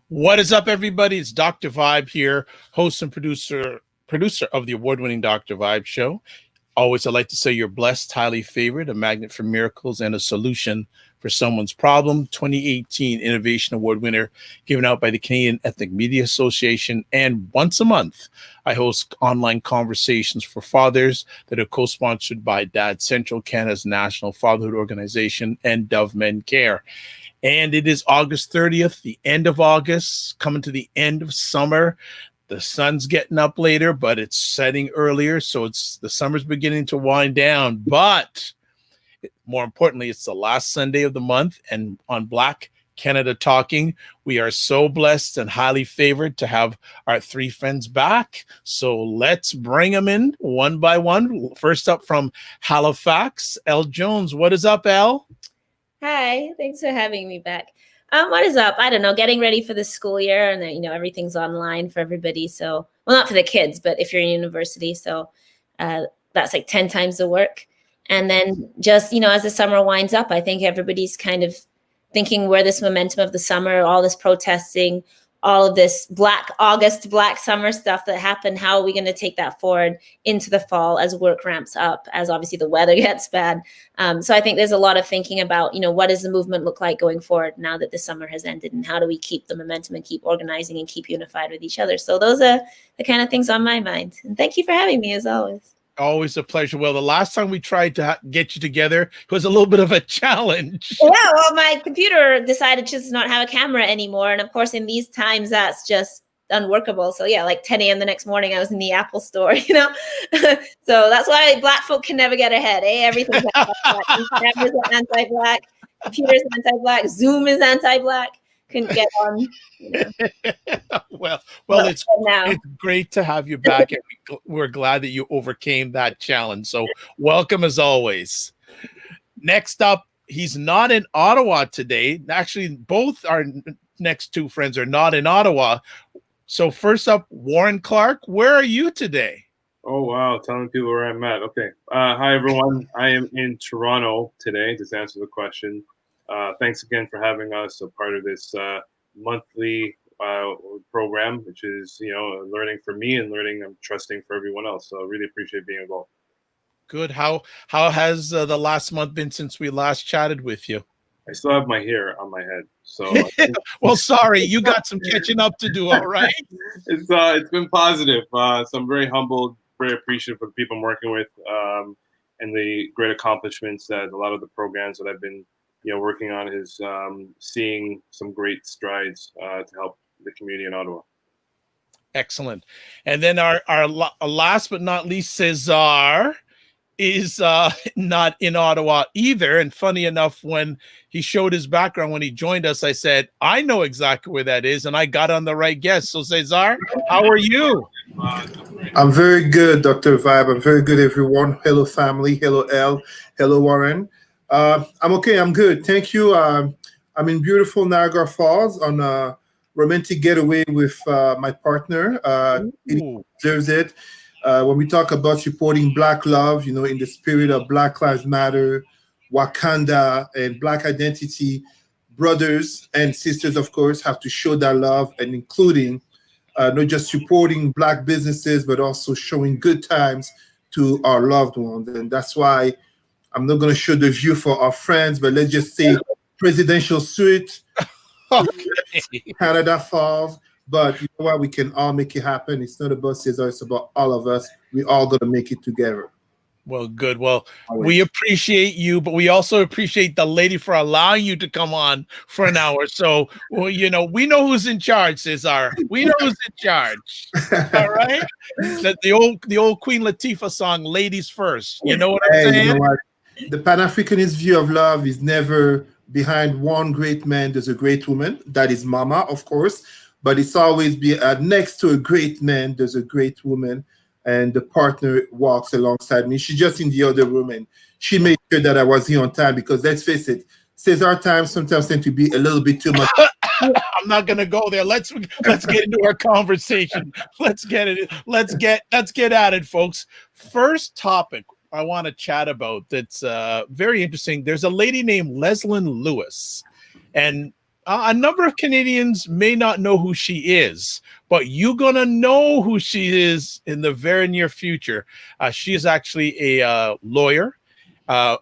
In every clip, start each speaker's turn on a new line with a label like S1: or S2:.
S1: What is up, everybody? It's Dr. Vibe here, host and producer of the award-winning Dr. Vibe show. Always, I like to say you're blessed, highly favored, a magnet for miracles, and a solution for someone's problem. 2018 Innovation Award winner, given out by the Canadian Ethnic Media Association. And once a month, I host online conversations for fathers that are co-sponsored by Dad Central, Canada's national fatherhood organization, and Dove Men Care. And it is August 30th, the end of August, coming to the end of summer. The sun's getting up later, but it's setting earlier. So the summer's beginning to wind down. But more importantly, it's the last Sunday of the month. And on Black Canada Talking, we are so blessed and highly favored to have our three friends back. So let's bring them in one by one. First up from Halifax, Elle Jones. What is up, Elle?
S2: Hi, thanks for having me back. What is up? I don't know, getting ready for the school year, and then, everything's online for everybody. So, well, not for the kids, but if you're in university, so that's like 10 times the work. And then just, as the summer winds up, I think everybody's kind of thinking where this momentum of the summer, all this protesting, all of this Black summer stuff that happened, how are we going to take that forward into the fall as work ramps up, as obviously the weather gets bad. So I think there's a lot of thinking about, what does the movement look like going forward now that the summer has ended, and how do we keep the momentum and keep organizing and keep unified with each other? So those are the kind of things on my mind. And thank you for having me, as always.
S1: Always a pleasure. Well, the last time we tried to get you together, it was a little bit of a challenge.
S2: Yeah, well, my computer decided to just not have a camera anymore. And of course, in these times, that's just unworkable. So yeah, like 10 a.m. the next morning, I was in the Apple store, So that's why Black folk can never get ahead, eh? Everything's anti-Black. Cameras are anti-Black. Computers anti-Black. Zoom is anti-Black. Couldn't get on.
S1: Well, it's great to have you back, and we're glad that you overcame that challenge. So welcome as always. Next up, he's not in Ottawa today. Actually, both our next two friends are not in Ottawa. So first up, Warren Clarke, where are you today?
S3: Oh, wow. Telling people where I'm at. Okay. Hi, everyone. I am in Toronto today, just to answer the question. Thanks again for having us a part of this monthly program, which is, learning for me and learning and trusting for everyone else. So I really appreciate being involved.
S1: Good. How has the last month been since we last chatted with you?
S3: I still have my hair on my head. So
S1: well, sorry, you got some catching up to do. All right.
S3: It's been positive. So I'm very humbled, very appreciative of the people I'm working with, and the great accomplishments that a lot of the programs that I've been working on is seeing some great strides to help the community in Ottawa.
S1: Excellent. And then our last but not least, Cesar is not in Ottawa either. And funny enough, when he showed his background, when he joined us, I said, I know exactly where that is. And I got on the right guess. So Cesar, how are you?
S4: I'm very good, Dr. Vibe. I'm very good, everyone. Hello, family. Hello, Elle. Hello, Warren. I'm okay. I'm good. Thank you. I'm in beautiful Niagara Falls on a romantic getaway with my partner. He deserves it. When we talk about supporting Black love, in the spirit of Black Lives Matter, Wakanda, and Black identity, brothers and sisters, of course, have to show that love, and including not just supporting Black businesses, but also showing good times to our loved ones. And that's why I'm not going to show the view for our friends, but let's just say presidential suite, Canada Falls. But you know what? We can all make it happen. It's not about Cesar. It's about all of us. We all got to make it together.
S1: Well, good. Well, we appreciate you, but we also appreciate the lady for allowing you to come on for an hour. So, well, we know who's in charge, Cesar. We know who's in charge. All right. The old Queen Latifah song, "Ladies First." You know what I'm saying?
S4: You know what? The Pan-Africanist view of love is never behind one great man, there's a great woman. That is Mama, of course. But it's always be next to a great man, there's a great woman. And the partner walks alongside me. She's just in the other room, and she made sure that I was here on time, because let's face it, Cesar time sometimes tend to be a little bit too much.
S1: I'm not gonna go there. Let's get into our conversation. Let's get at it, folks. First topic I want to chat about that's very interesting. There's a lady named Leslyn Lewis, and a number of Canadians may not know who she is, but you're going to know who she is in the very near future. She is actually a lawyer, a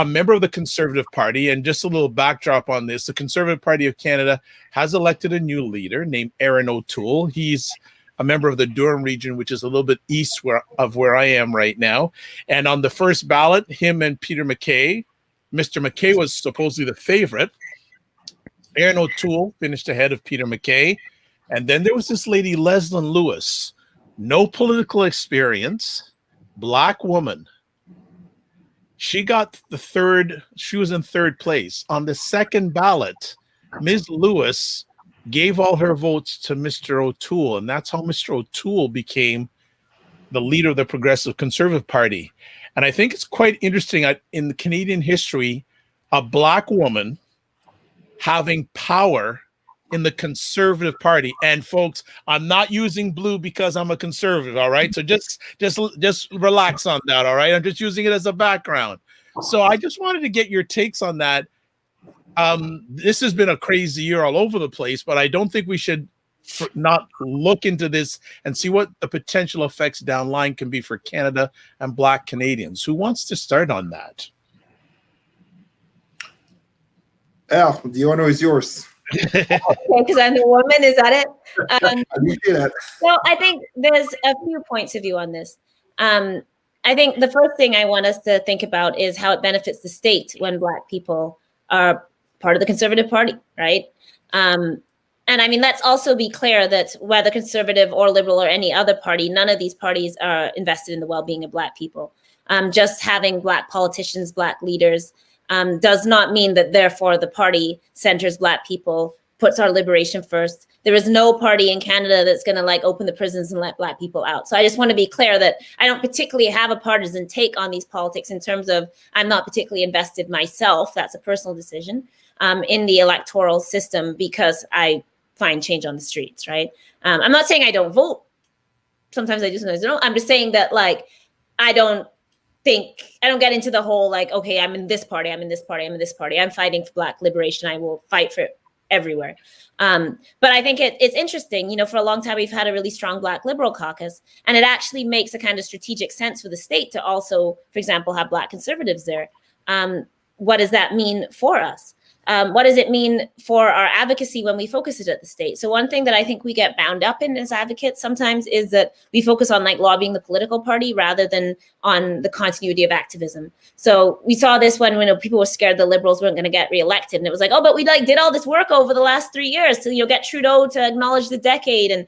S1: member of the Conservative Party. And just a little backdrop on this, the Conservative Party of Canada has elected a new leader named Erin O'Toole. He's a member of the Durham region, which is a little bit east of where I am right now. And on the first ballot, him and Peter MacKay, Mr. MacKay was supposedly the favorite. Erin O'Toole finished ahead of Peter MacKay. And then there was this lady, Leslyn Lewis, no political experience, Black woman. She got she was in third place. On the second ballot, Ms. Lewis gave all her votes to Mr. O'Toole. And that's how Mr. O'Toole became the leader of the Progressive Conservative Party. And I think it's quite interesting in the Canadian history, a Black woman having power in the Conservative Party. And folks, I'm not using blue because I'm a conservative, all right? So just relax on that, all right? I'm just using it as a background. So I just wanted to get your takes on that. This has been a crazy year all over the place, but I don't think we should not look into this and see what the potential effects down the line can be for Canada and Black Canadians. Who wants to start on that?
S4: Al, the honor is yours.
S2: Okay, because I'm the woman, is that it?
S4: I didn't say that.
S2: Well, I think there's a few points of view on this. I think the first thing I want us to think about is how it benefits the state when Black people are part of the Conservative Party, right? And I mean, let's also be clear that whether Conservative or Liberal or any other party, none of these parties are invested in the well-being of Black people. Just having Black politicians, Black leaders, does not mean that therefore the party centers Black people, puts our liberation first. There is no party in Canada that's going to like open the prisons and let Black people out. So I just want to be clear that I don't particularly have a partisan take on these politics in terms of I'm not particularly invested myself. That's a personal decision in the electoral system because I find change on the streets, right? I'm not saying I don't vote. Sometimes I do, sometimes I don't. I'm just saying that like I don't get into the whole like, okay, I'm in this party, I'm in this party, I'm in this party. I'm fighting for Black liberation. I will fight for it everywhere. But I think it's interesting, you know, for a long time, we've had a really strong Black liberal caucus, and it actually makes a kind of strategic sense for the state to also, for example, have Black conservatives there. What does that mean for us? What does it mean for our advocacy when we focus it at the state? So one thing that I think we get bound up in as advocates sometimes is that we focus on like lobbying the political party rather than on the continuity of activism. So we saw this when people were scared the Liberals weren't going to get reelected, and it was like, oh, but we like did all this work over the last 3 years to get Trudeau to acknowledge the decade and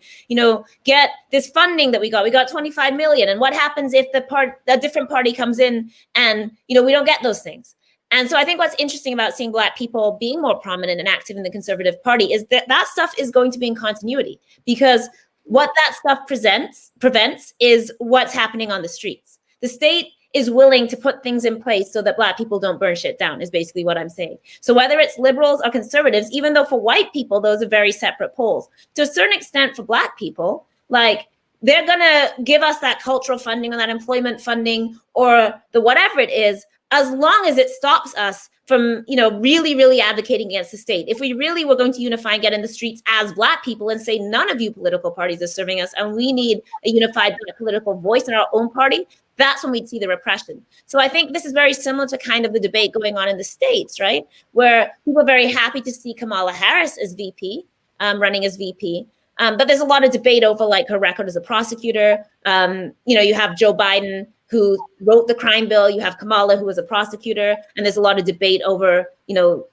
S2: get this funding that we got. We got 25 million, and what happens if a different party comes in and we don't get those things? And so I think what's interesting about seeing Black people being more prominent and active in the Conservative Party is that stuff is going to be in continuity, because what that stuff prevents is what's happening on the streets. The state is willing to put things in place so that Black people don't burn shit down, is basically what I'm saying. So whether it's Liberals or Conservatives, even though for white people, those are very separate poles, to a certain extent for Black people, like they're going to give us that cultural funding or that employment funding or the whatever it is, as long as it stops us from, really, really advocating against the state. If we really were going to unify and get in the streets as Black people and say none of you political parties are serving us and we need a unified political voice in our own party, that's when we'd see the repression. So I think this is very similar to kind of the debate going on in the States, right? Where people are very happy to see Kamala Harris as VP, running as VP. But there's a lot of debate over like her record as a prosecutor. You have Joe Biden, who wrote the crime bill. You have Kamala, who was a prosecutor. And there's a lot of debate over,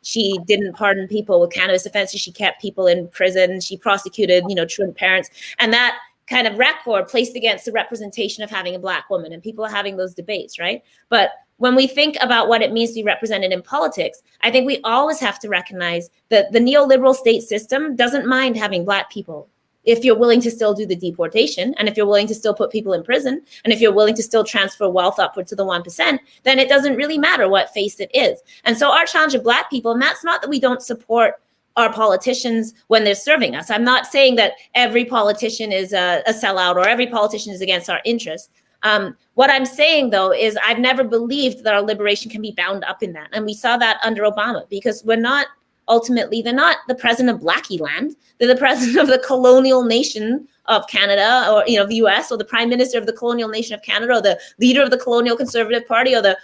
S2: she didn't pardon people with cannabis offenses. She kept people in prison. She prosecuted, truant parents. And that kind of record placed against the representation of having a Black woman. And people are having those debates, right? But when we think about what it means to be represented in politics, I think we always have to recognize that the neoliberal state system doesn't mind having Black people. If you're willing to still do the deportation, and if you're willing to still put people in prison, and if you're willing to still transfer wealth upward to the 1%, then it doesn't really matter what face it is. And so our challenge of Black people, and that's not that we don't support our politicians when they're serving us. I'm not saying that every politician is a sellout or every politician is against our interests. What I'm saying, though, is I've never believed that our liberation can be bound up in that. And we saw that under Obama, because we're not ultimately they're not the president of Blackie Land. They're the president of the colonial nation of Canada, or the US, or the prime minister of the colonial nation of Canada, or the leader of the colonial conservative party, or the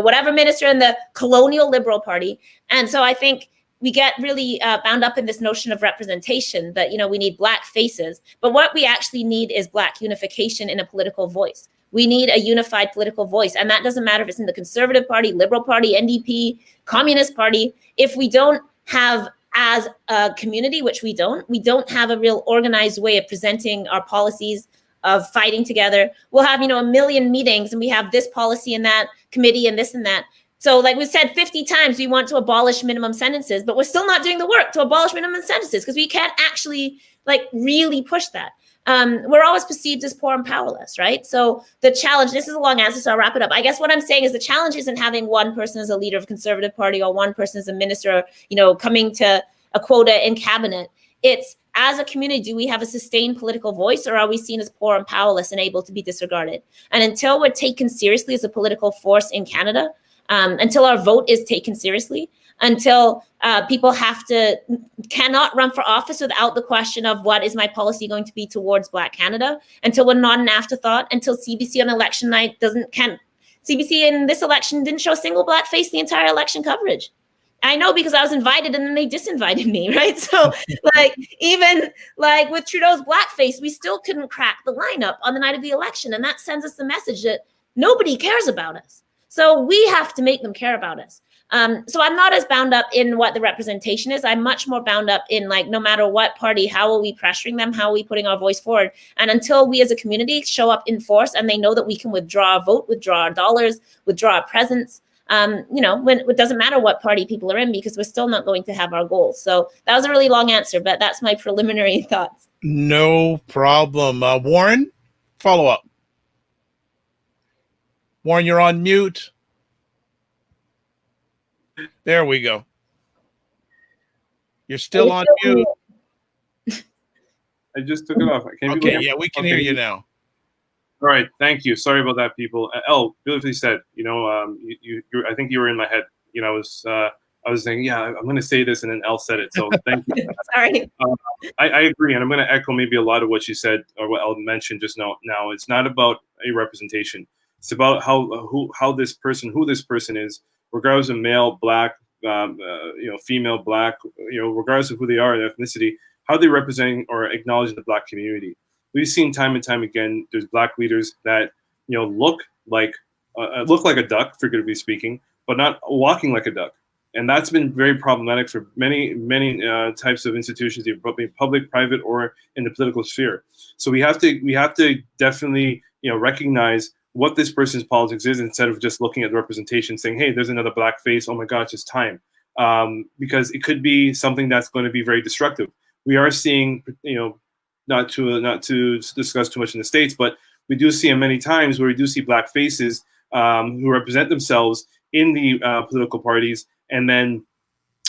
S2: whatever minister in the colonial liberal party. And so I think we get really bound up in this notion of representation, that we need Black faces, but what we actually need is Black unification in a political voice. We need a unified political voice, and that doesn't matter if it's in the Conservative Party, Liberal Party, NDP, Communist Party. If we don't have, as a community, which we don't have a real organized way of presenting our policies, of fighting together. We'll have, a million meetings, and we have this policy and that committee and this and that. So like we said 50 times, we want to abolish minimum sentences, but we're still not doing the work to abolish minimum sentences because we can't actually really push that. We're always perceived as poor and powerless, right? So the challenge, this is a long answer, so I'll wrap it up. I guess what I'm saying is the challenge isn't having one person as a leader of Conservative Party or one person as a minister, coming to a quota in cabinet. It's, as a community, do we have a sustained political voice, or are we seen as poor and powerless and able to be disregarded? And until we're taken seriously as a political force in Canada, until our vote is taken seriously, until people cannot run for office without the question of what is my policy going to be towards Black Canada, until we're not an afterthought, until CBC on election night CBC in this election didn't show a single Black face the entire election coverage. I know because I was invited and then they disinvited me, right? So even with Trudeau's blackface, we still couldn't crack the lineup on the night of the election. And that sends us the message that nobody cares about us. So we have to make them care about us. So I'm not as bound up in what the representation is. I'm much more bound up in no matter what party, how are we pressuring them? How are we putting our voice forward? And until we as a community show up in force and they know that we can withdraw our vote, withdraw our dollars, withdraw our presence, when it doesn't matter what party people are in, because we're still not going to have our goals. So that was a really long answer, but that's my preliminary thoughts.
S1: No problem. Warren, follow up. Warren, you're on mute. There we go. You're still on mute.
S3: I just took it off.
S1: Okay, yeah, we can hear you now.
S3: All right, thank you. Sorry about that, people. Elle, beautifully said. I think you were in my head. I was saying, yeah, I'm going to say this, and then Elle said it. So thank you.
S2: Sorry.
S3: I agree, and I'm going to echo maybe a lot of what she said or what Elle mentioned just now. Now, it's not about a representation. It's about who this person is, regardless of male, Black, female, Black, regardless of who they are, their ethnicity, how they represent or acknowledge the Black community. We've seen time and time again, there's Black leaders that, look like a duck, figuratively speaking, but not walking like a duck. And that's been very problematic for many types of institutions, either public, private, or in the political sphere. So we have to definitely, recognize what this person's politics is instead of just looking at the representation saying, hey, there's another Black face. Oh my gosh, it's time. Because it could be something that's going to be very destructive. We are seeing, not to discuss too much in the States, but we do see many times where we do see Black faces who represent themselves in the political parties, and then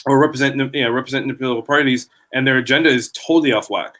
S3: or representing the political parties, and their agenda is totally off whack.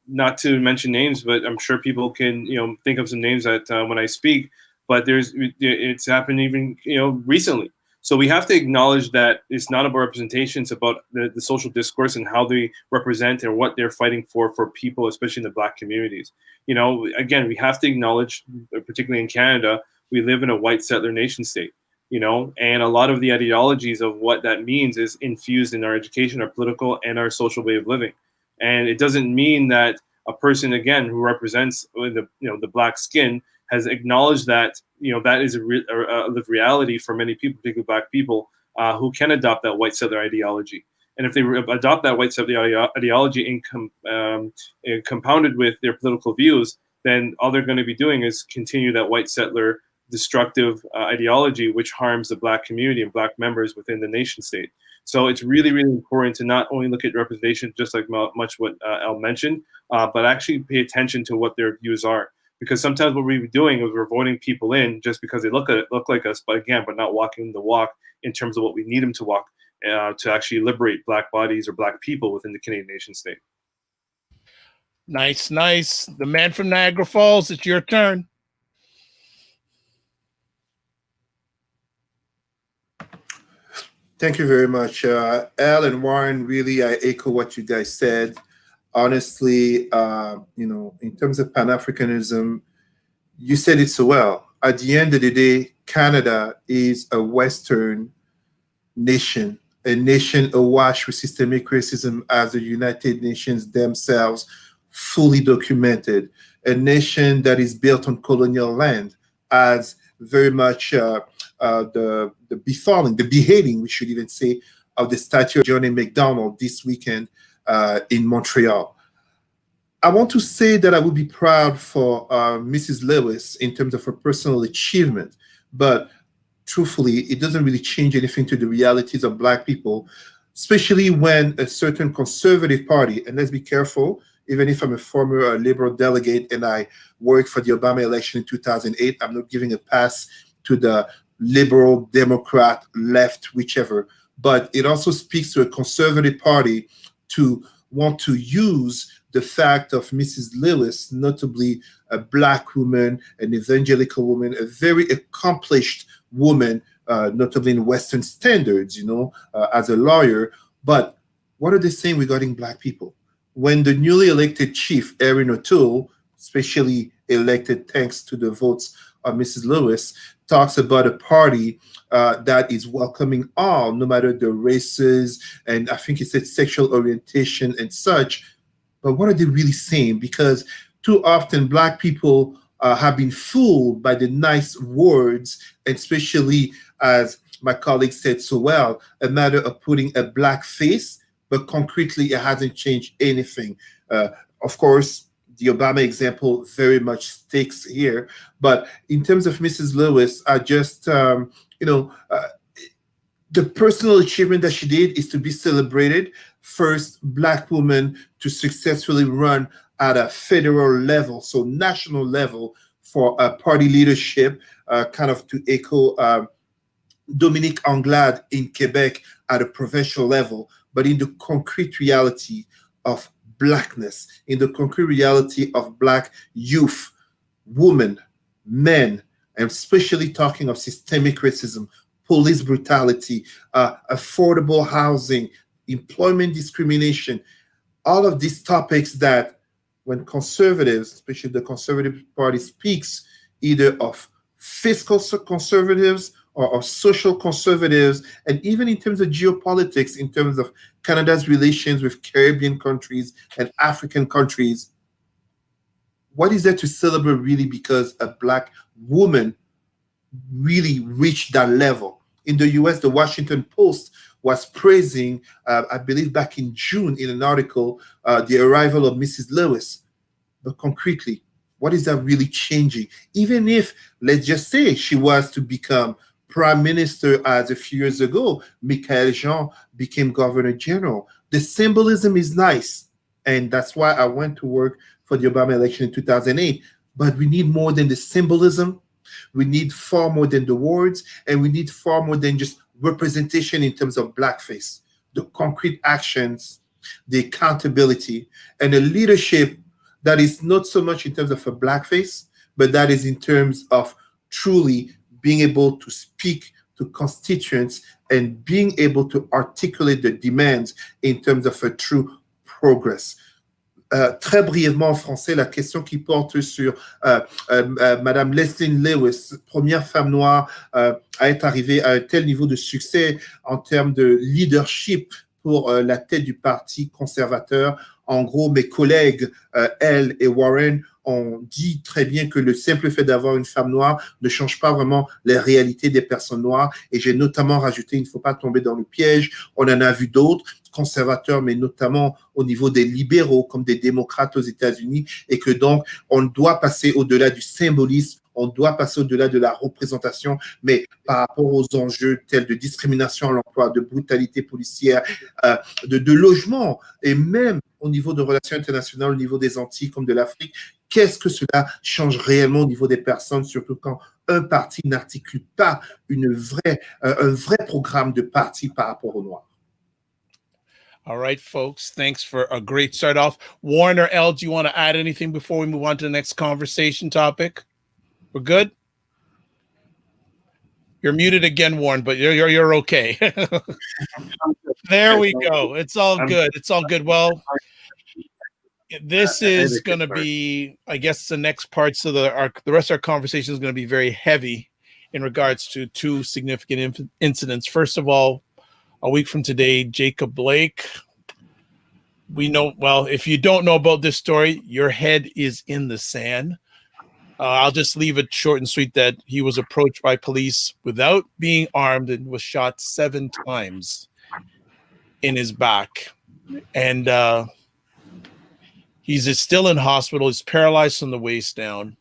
S3: Not to mention names, but I'm sure people can think of some names that when I speak. But it's happened even recently. So we have to acknowledge that it's not about representation, it's about the social discourse and how they represent and what they're fighting for people, especially in the Black communities. Again, we have to acknowledge, particularly in Canada, we live in a white settler nation state, and a lot of the ideologies of what that means is infused in our education, our political, and our social way of living. And it doesn't mean that a person, again, who represents the Black skin has acknowledged that that is a lived reality for many people, particularly Black people, who can adopt that white settler ideology. And if they adopt that white settler ideology and compounded with their political views, then all they're going to be doing is continue that white settler destructive ideology, which harms the Black community and Black members within the nation state. So it's really, really important to not only look at representation, just like much what Elle mentioned, but actually pay attention to what their views are. Because sometimes what we're doing is we're voting people in just because they look like us, but not walking the walk in terms of what we need them to walk to actually liberate Black bodies or Black people within the Canadian nation state.
S1: Nice. The man from Niagara Falls, it's your turn.
S4: Thank you very much. Al and Warren, really, I echo what you guys said. Honestly, in terms of Pan-Africanism, you said it so well. At the end of the day, Canada is a Western nation, a nation awash with systemic racism, as the United Nations themselves fully documented, a nation that is built on colonial land, as very much the befalling, the beheading, we should even say, of the statue of John A. Macdonald this weekend in Montreal. I want to say that I would be proud for Mrs. Lewis in terms of her personal achievement, but truthfully, it doesn't really change anything to the realities of Black people, especially when a certain conservative party, and let's be careful, even if I'm a former Liberal delegate and I worked for the Obama election in 2008, I'm not giving a pass to the Liberal, Democrat, left, whichever. But it also speaks to a conservative party to want to use the fact of Mrs. Lewis, notably a Black woman, an evangelical woman, a very accomplished woman, notably in Western standards, as a lawyer. But what are they saying regarding Black people? When the newly elected chief, Erin O'Toole, especially elected thanks to the votes of Mrs. Lewis, talks about a party that is welcoming all, no matter the races, and I think he said sexual orientation and such. But what are they really saying? Because too often Black people have been fooled by the nice words, especially, as my colleague said so well, a matter of putting a Black face, but concretely it hasn't changed anything. Of course, the Obama example very much sticks here. But in terms of Mrs. Lewis, I just, the personal achievement that she did is to be celebrated. First Black woman to successfully run at a federal level, so national level, for party leadership, kind of to echo Dominique Anglade in Quebec at a provincial level, but in the concrete reality of Blackness, in the concrete reality of Black youth, women, men, and especially talking of systemic racism, police brutality, affordable housing, employment discrimination, all of these topics that when conservatives, especially the Conservative Party, speaks either of fiscal conservatives or of social conservatives, and even in terms of geopolitics, in terms of Canada's relations with Caribbean countries and African countries, what is there to celebrate really, because a Black woman really reached that level? In the US, the Washington Post was praising, I believe back in June in an article, the arrival of Mrs. Lewis. But concretely, what is that really changing? Even if, let's just say, she was to become prime minister as a few years ago, Michael Jean became governor general. The symbolism is nice. And that's why I went to work for the Obama election in 2008. But we need more than the symbolism. We need far more than the words, and we need far more than just representation in terms of blackface, the concrete actions, the accountability, and a leadership that is not so much in terms of a blackface, but that is in terms of truly being able to speak to constituents and being able to articulate the demands in terms of a true progress. Très brièvement en français, la question qui porte sur Madame Leslyn Lewis, première femme noire à être arrivée à un tel niveau de succès en termes de leadership pour la tête du Parti conservateur. En gros, mes collègues, elle et Warren, ont dit très bien que le simple fait d'avoir une femme noire ne change pas vraiment les réalités des personnes noires. Et j'ai notamment rajouté, il ne faut pas tomber dans le piège, on en a vu d'autres, conservateurs, mais notamment au niveau des libéraux, comme des démocrates aux États-Unis, et que donc, on doit passer au-delà du symbolisme, on doit passer au-delà de la représentation, mais par rapport aux enjeux tels de discrimination à l'emploi, de brutalité policière, de logement, et même au niveau de relations internationales, au niveau des Antilles comme de l'Afrique, qu'est-ce que cela change réellement au niveau des personnes, surtout quand un parti n'articule pas un vrai programme de parti par rapport aux Noirs.
S1: All right, folks, thanks for a great start off. Warren or Elle, do you want to add anything before we move on to the next conversation topic? We're good? You're muted again, Warren, but you're okay. There we go. It's all good. It's all good. Well, this is going to be, I guess, the next parts of the rest of our conversation is going to be very heavy in regards to two significant incidents. First of all, a week from today, Jacob Blake. We know, well, if you don't know about this story, your head is in the sand. I'll just leave it short and sweet that he was approached by police without being armed and was shot 7 times in his back. And he's still in hospital. He's paralyzed from the waist down.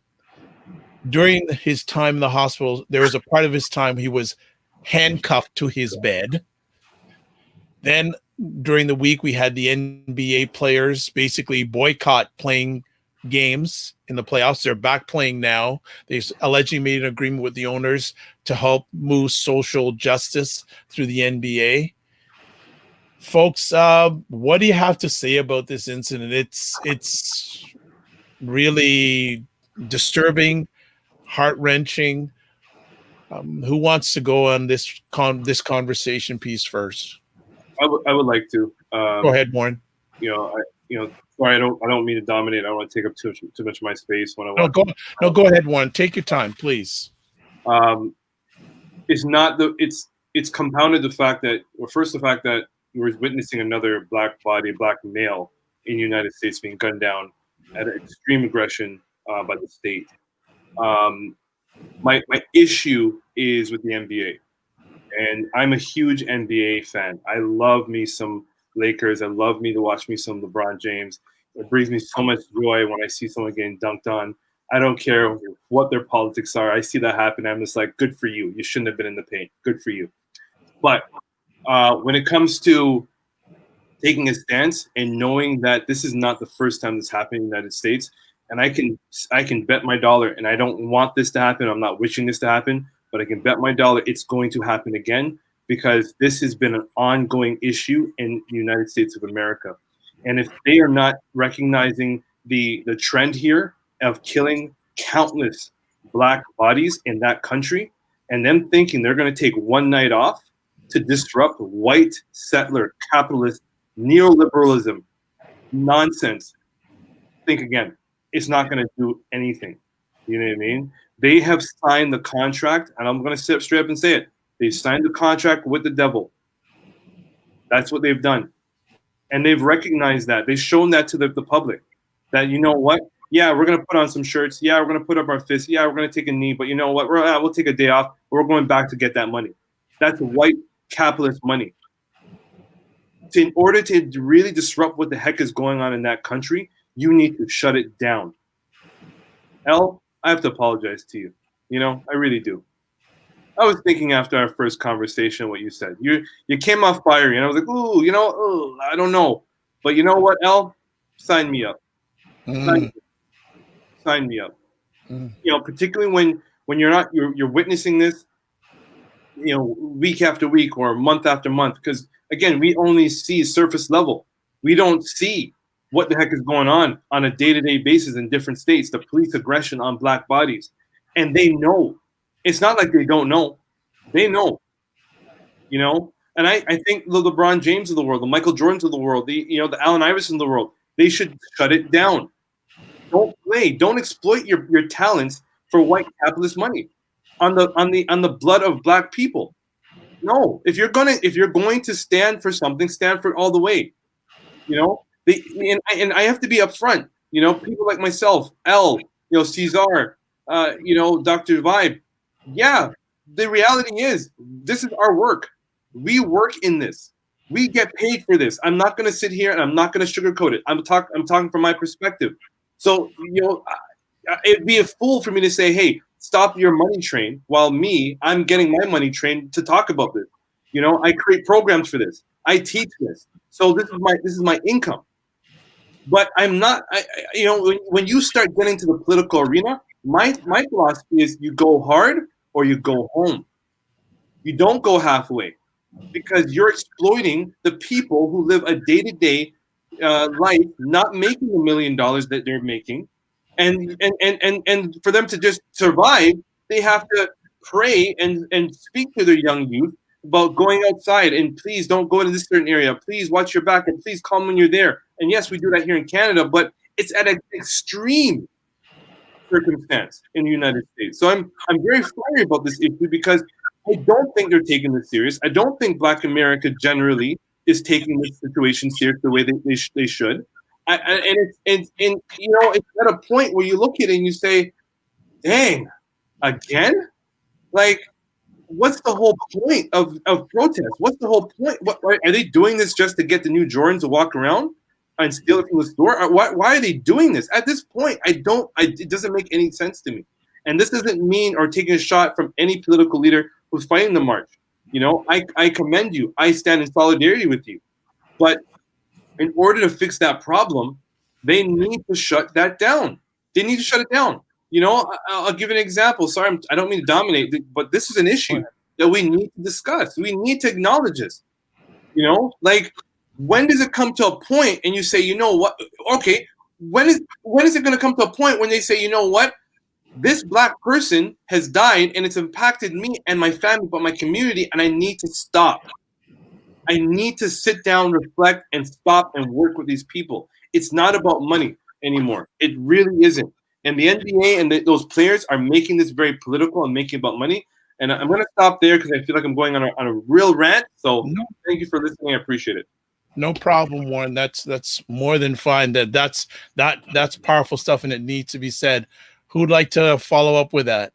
S1: During his time in the hospital, there was a part of his time he was handcuffed to his bed. Then during the week, we had the NBA players basically boycott playing games in the playoffs. They're back playing now. They allegedly made an agreement with the owners to help move social justice through the NBA. Folks, what do you have to say about this incident? It's really disturbing, heart-wrenching. Who wants to go on this conversation piece first?
S3: I would like to.
S1: Go ahead, Warren.
S3: Sorry, I don't mean to dominate. I don't want to take up too much of my space when I
S1: want. Go ahead, Warren. Take your time, please.
S3: It's compounded the fact that, well, first the fact that we're witnessing another black male in the United States being gunned down at extreme aggression by the state. My issue is with the NBA. And I'm a huge NBA fan. I love me some Lakers. I love me to watch me some LeBron James. It brings me so much joy when I see someone getting dunked on. I don't care what their politics are. I see that happen. I'm just like, good for you. You shouldn't have been in the paint. Good for you. But when it comes to taking a stance and knowing that this is not the first time this happened in the United States, and I can bet my dollar, and I don't want this to happen. I'm not wishing this to happen, but I can bet my dollar it's going to happen again, because this has been an ongoing issue in the United States of America. And if they are not recognizing the trend here of killing countless black bodies in that country, and them thinking they're going to take one night off to disrupt white settler capitalist neoliberalism nonsense, think again. It's not going to do anything. You know what I mean? They have signed the contract, and I'm going to sit straight up and say it. They've signed the contract with the devil. That's what they've done. And they've recognized that. They've shown that to the public. That, you know what? Yeah, we're going to put on some shirts. Yeah, we're going to put up our fists. Yeah, we're going to take a knee. But you know what? We'll take a day off. We're going back to get that money. That's white capitalist money. So in order to really disrupt what the heck is going on in that country, you need to shut it down. Elle, I have to apologize to you. You know, I really do. I was thinking after our first conversation what you said. You came off fiery, and I was like, ooh, I don't know. But you know what, Elle? Sign me up. Sign me up. You know, particularly when you're witnessing this, week after week or month after month, because again, we only see surface level. We don't see what the heck is going on a day-to-day basis in different states, the police aggression on black bodies. And they know. It's not like they don't know. They know. And I think the LeBron James of the world, the Michael Jordans of the world, the Allen Iverson of the world, they should shut it down. Don't play. Don't exploit your talents for white capitalist money on the blood of black people. No, if you're going to stand for something, stand for it all the way. And I have to be upfront. People like myself, Elle, Cesar, Dr. Vibe. Yeah, the reality is this is our work. We work in this. We get paid for this. I'm not going to sit here and I'm not going to sugarcoat it. I'm talking from my perspective. So it'd be a fool for me to say, hey, stop your money train, while I'm getting my money train to talk about this. I create programs for this. I teach this. So this is my income. But I'm not, when you start getting to the political arena, my philosophy is you go hard or you go home. You don't go halfway, because you're exploiting the people who live a day-to-day life, not making $1 million that they're making. And for them to just survive, they have to pray and speak to their young youth about going outside and please don't go to this certain area. Please watch your back and please come when you're there. And yes, we do that here in Canada, but it's at an extreme circumstance in the United States. So I'm very fiery about this issue because I don't think they're taking this serious. I don't think Black America generally is taking this situation serious the way they should. And you know, it's at a point where you look at it and you say, dang, again? Like, what's the whole point of protest? What's the whole point? What, are they doing this just to get the new Jordans to walk around and steal it from the store? Why are they doing this? At this point, it doesn't make any sense to me. And this doesn't mean or taking a shot from any political leader who's fighting the march. You know, I commend you. I stand in solidarity with you. But in order to fix that problem, they need to shut that down. They need to shut it down. You know, I'll give an example. Sorry, I don't mean to dominate, but this is an issue that we need to discuss. We need to acknowledge this. You know, like, when does it come to a point and you say, you know what? Okay, when is it going to come to a point when they say, you know what? This Black person has died and it's impacted me and my family, but my community, and I need to stop. I need to sit down, reflect, and stop and work with these people. It's not about money anymore. It really isn't. And the NBA and those players are making this very political and making about money. And I'm going to stop there because I feel like I'm going on a real rant. So thank you for listening. I appreciate it.
S1: No problem, Warren. That's more than fine. That's powerful stuff, and it needs to be said. Who'd like to follow up with that?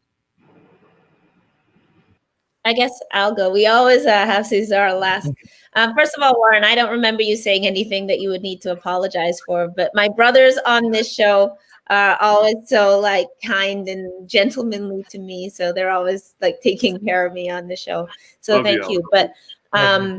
S2: I guess I'll go. We always have Cesar last. First of all, Warren, I don't remember you saying anything that you would need to apologize for, but my brothers on this show are always so like kind and gentlemanly to me. So they're always like taking care of me on the show. So thank you. But yeah,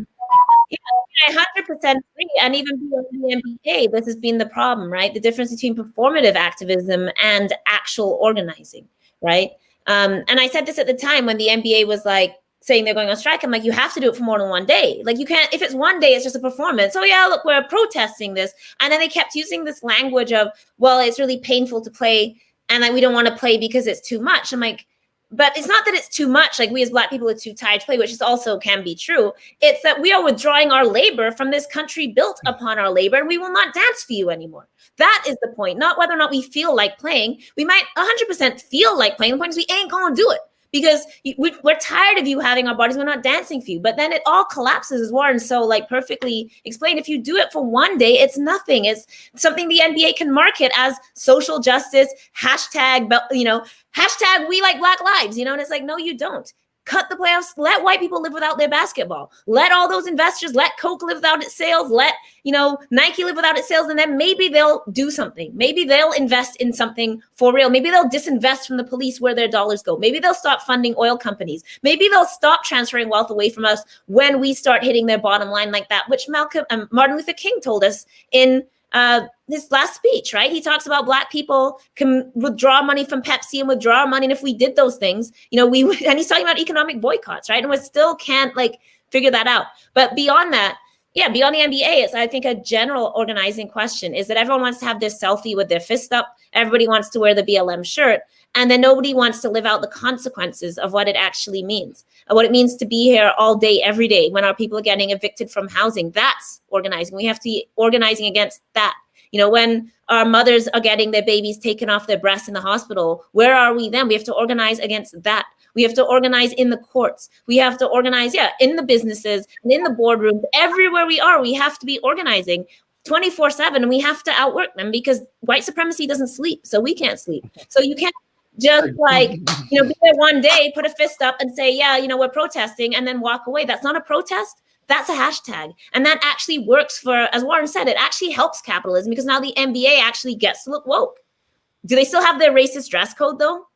S2: 100% agree. And even beyond the NBA, this has been the problem, right? The difference between performative activism and actual organizing, right? And I said this at the time when the NBA was like saying they're going on strike. I'm like, you have to do it for more than one day. Like, you can't, if it's one day, it's just a performance. Oh yeah, look, we're protesting this. And then they kept using this language of, well, it's really painful to play and like, we don't want to play because it's too much. I'm like, but it's not that it's too much. Like, we as Black people are too tired to play, which is also can be true. It's that we are withdrawing our labor from this country built upon our labor, and we will not dance for you anymore. That is the point, not whether or not we feel like playing. We might 100% feel like playing. The point is we ain't going to do it because we're tired of you having our bodies. We're not dancing for you. But then it all collapses, as Warren so like perfectly explained. If you do it for one day, it's nothing. It's something the NBA can market as social justice, hashtag, you know, hashtag we like Black lives, you know, and it's like, no, you don't. Cut the playoffs. Let white people live without their basketball. Let all those investors, let Coke live without its sales. Let, you know, Nike live without its sales. And then maybe they'll do something. Maybe they'll invest in something for real. Maybe they'll disinvest from the police where their dollars go. Maybe they'll stop funding oil companies. Maybe they'll stop transferring wealth away from us when we start hitting their bottom line like that, which Martin Luther King told us in his last speech, right? He talks about Black people can withdraw money from Pepsi and withdraw money. And if we did those things, you know, we would, and he's talking about economic boycotts, right? And we still can't like figure that out. But beyond that, yeah, beyond the NBA, it's, I think, a general organizing question is that everyone wants to have their selfie with their fist up. Everybody wants to wear the BLM shirt. And then nobody wants to live out the consequences of what it actually means, what it means to be here all day, every day, when our people are getting evicted from housing. That's organizing. We have to be organizing against that. You know, when our mothers are getting their babies taken off their breasts in the hospital, where are we then? We have to organize against that. We have to organize in the courts. We have to organize, in the businesses and in the boardrooms. Everywhere we are, we have to be organizing 24/7, and we have to outwork them because white supremacy doesn't sleep, so we can't sleep. So you can't just like, you know, be there one day, put a fist up and say, yeah, you know, we're protesting, and then walk away. That's not a protest. That's a hashtag. And that actually works for, as Warren said, it actually helps capitalism because now the NBA actually gets to look woke. Do they still have their racist dress code though?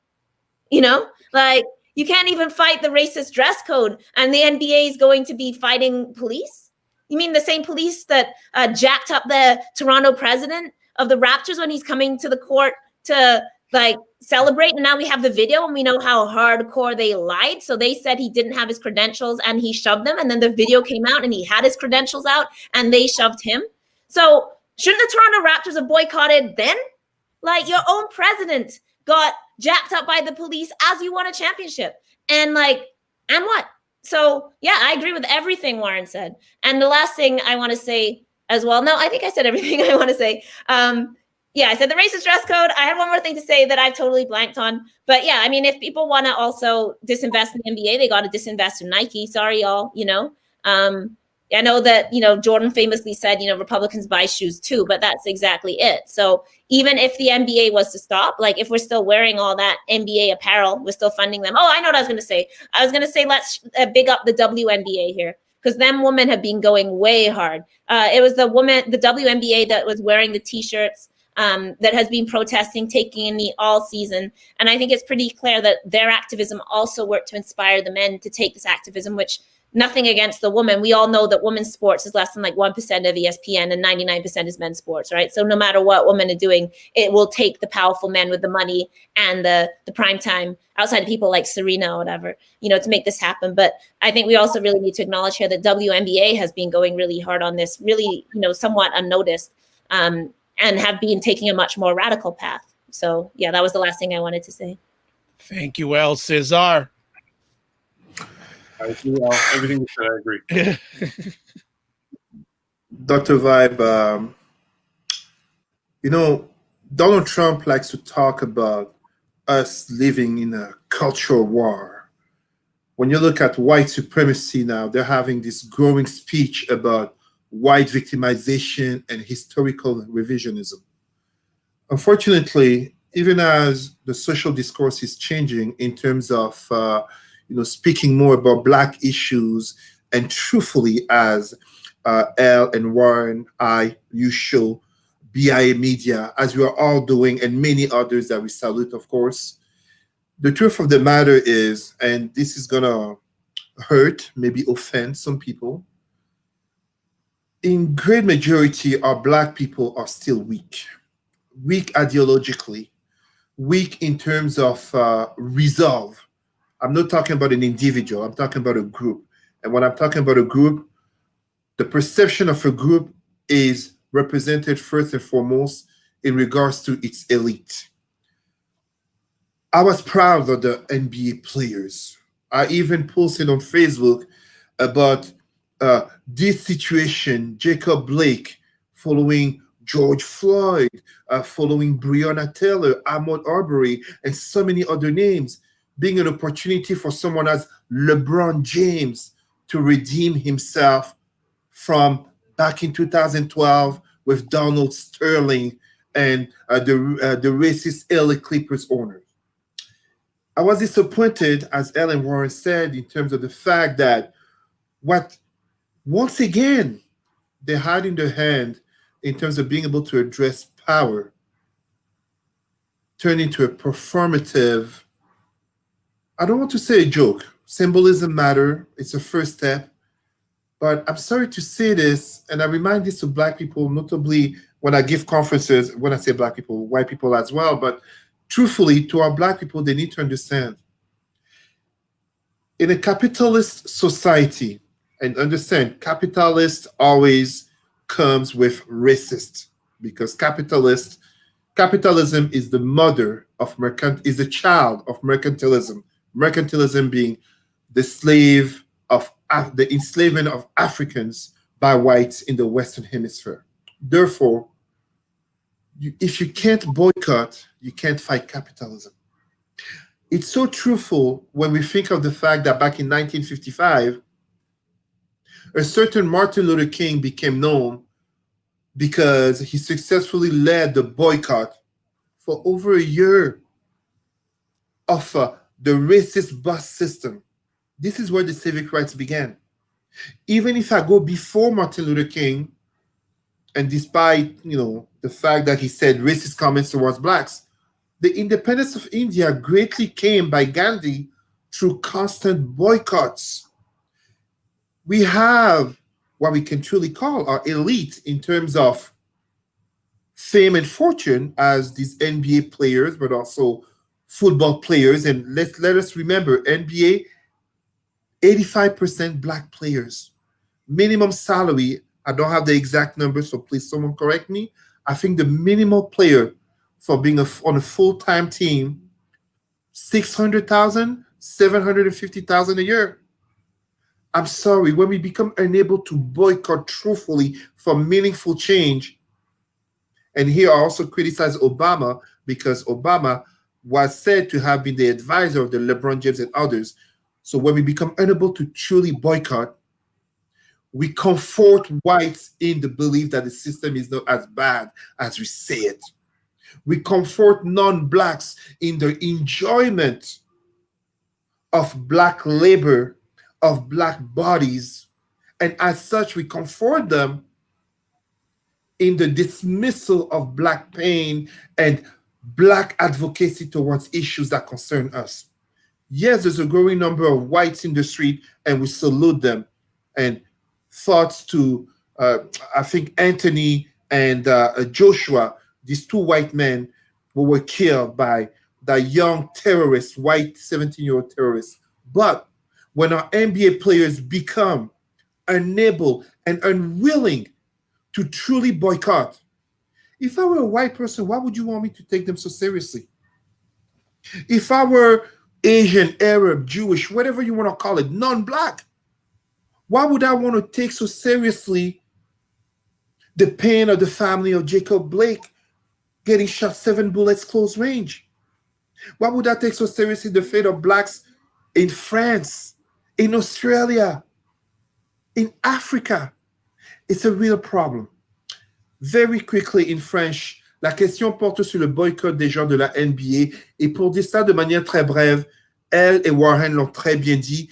S2: You know, like you can't even fight the racist dress code and the NBA is going to be fighting police? You mean the same police that jacked up the Toronto president of the Raptors when he's coming to the court to like celebrate? And now we have the video and we know how hardcore they lied. So they said he didn't have his credentials and he shoved them. And then the video came out and he had his credentials out and they shoved him. So shouldn't the Toronto Raptors have boycotted then? Like, your own president got jacked up by the police as you won a championship. And like, and what? So yeah, I agree with everything Warren said. And the last thing I want to say as well, no, I think I said everything I want to say. Yeah, I said the racist dress code. I had one more thing to say that I've totally blanked on. But yeah, I mean, if people want to also disinvest in the NBA, they got to disinvest in Nike. Sorry, y'all, you know. I know that, you know, Jordan famously said, you know, Republicans buy shoes too, but that's exactly it. So even if the NBA was to stop, like if we're still wearing all that NBA apparel, we're still funding them. Oh, I know what I was going to say. I was going to say, let's big up the WNBA here, because them women have been going way hard. It was the WNBA that was wearing the T-shirts that has been protesting, taking a knee all season. And I think it's pretty clear that their activism also worked to inspire the men to take this activism, which nothing against the woman. We all know that women's sports is less than like 1% of ESPN and 99% is men's sports, right? So no matter what women are doing, it will take the powerful men with the money and the prime time outside of people like Serena or whatever, you know, to make this happen. But I think we also really need to acknowledge here that WNBA has been going really hard on this, really, you know, somewhat unnoticed, and have been taking a much more radical path. So yeah, that was the last thing I wanted to say.
S1: Thank you, El Cesar.
S3: I agree. Everything you said, I agree.
S4: Dr. Vibe, you know, Donald Trump likes to talk about us living in a cultural war. When you look at white supremacy now, they're having this growing speech about white victimization and historical revisionism. Unfortunately, even as the social discourse is changing in terms of speaking more about Black issues, and truthfully, as Elle and Warren, you show, BIA Media, as we are all doing, and many others that we salute, of course. The truth of the matter is, and this is gonna hurt, maybe offend some people, in great majority, our Black people are still weak ideologically, weak in terms of resolve. I'm not talking about an individual, I'm talking about a group. And when I'm talking about a group, the perception of a group is represented first and foremost in regards to its elite. I was proud of the NBA players. I even posted on Facebook about this situation, Jacob Blake following George Floyd, following Breonna Taylor, Ahmaud Arbery, and so many other names, being an opportunity for someone as LeBron James to redeem himself from back in 2012 with Donald Sterling and the racist LA Clippers owner. I was disappointed, as Ellen Warren said, in terms of the fact that once again, they're hiding their hand in terms of being able to address power, turn into a performative, I don't want to say a joke. Symbolism matter. It's a first step. But I'm sorry to say this, and I remind this to Black people, notably when I give conferences, when I say Black people, white people as well, but truthfully, to our Black people, they need to understand. In a capitalist society, and understand, capitalist always comes with racist, because capitalism is the mother of is the child of mercantilism. Mercantilism being the the enslavement of Africans by whites in the Western Hemisphere. Therefore, if you can't boycott, you can't fight capitalism. It's so truthful when we think of the fact that back in 1955, a certain Martin Luther King became known because he successfully led the boycott for over a year of the racist bus system. This is where the civic rights began. Even if I go before Martin Luther King, and despite the fact that he said racist comments towards Blacks, the independence of India greatly came by Gandhi through constant boycotts. We have what we can truly call our elite in terms of fame and fortune as these NBA players, but also football players. And let us remember, NBA, 85% Black players. Minimum salary, I don't have the exact number, so please someone correct me. I think the minimum player for being on a full-time team, $600,000, $750,000 a year. I'm sorry, when we become unable to boycott truthfully for meaningful change, and here I also criticize Obama because Obama was said to have been the advisor of the LeBron James and others. So when we become unable to truly boycott, we comfort whites in the belief that the system is not as bad as we say it. We comfort non-blacks in the enjoyment of black labor, of black bodies, and as such, we comfort them in the dismissal of black pain and black advocacy towards issues that concern us. Yes, there's a growing number of whites in the street, and we salute them. And thoughts to, I think, Anthony and Joshua, these two white men who were killed by the young terrorist, white 17-year-old terrorist. But when our NBA players become unable and unwilling to truly boycott, if I were a white person, why would you want me to take them so seriously? If I were Asian, Arab, Jewish, whatever you want to call it, non-black, why would I want to take so seriously the pain of the family of Jacob Blake getting shot 7 bullets close range? Why would I take so seriously the fate of blacks in France, in Australia, in Africa? It's a real problem. Very quickly in French, la question porte sur le boycott des joueurs de la NBA. Et pour dire ça de manière très brève, elle et Warren l'ont très bien dit,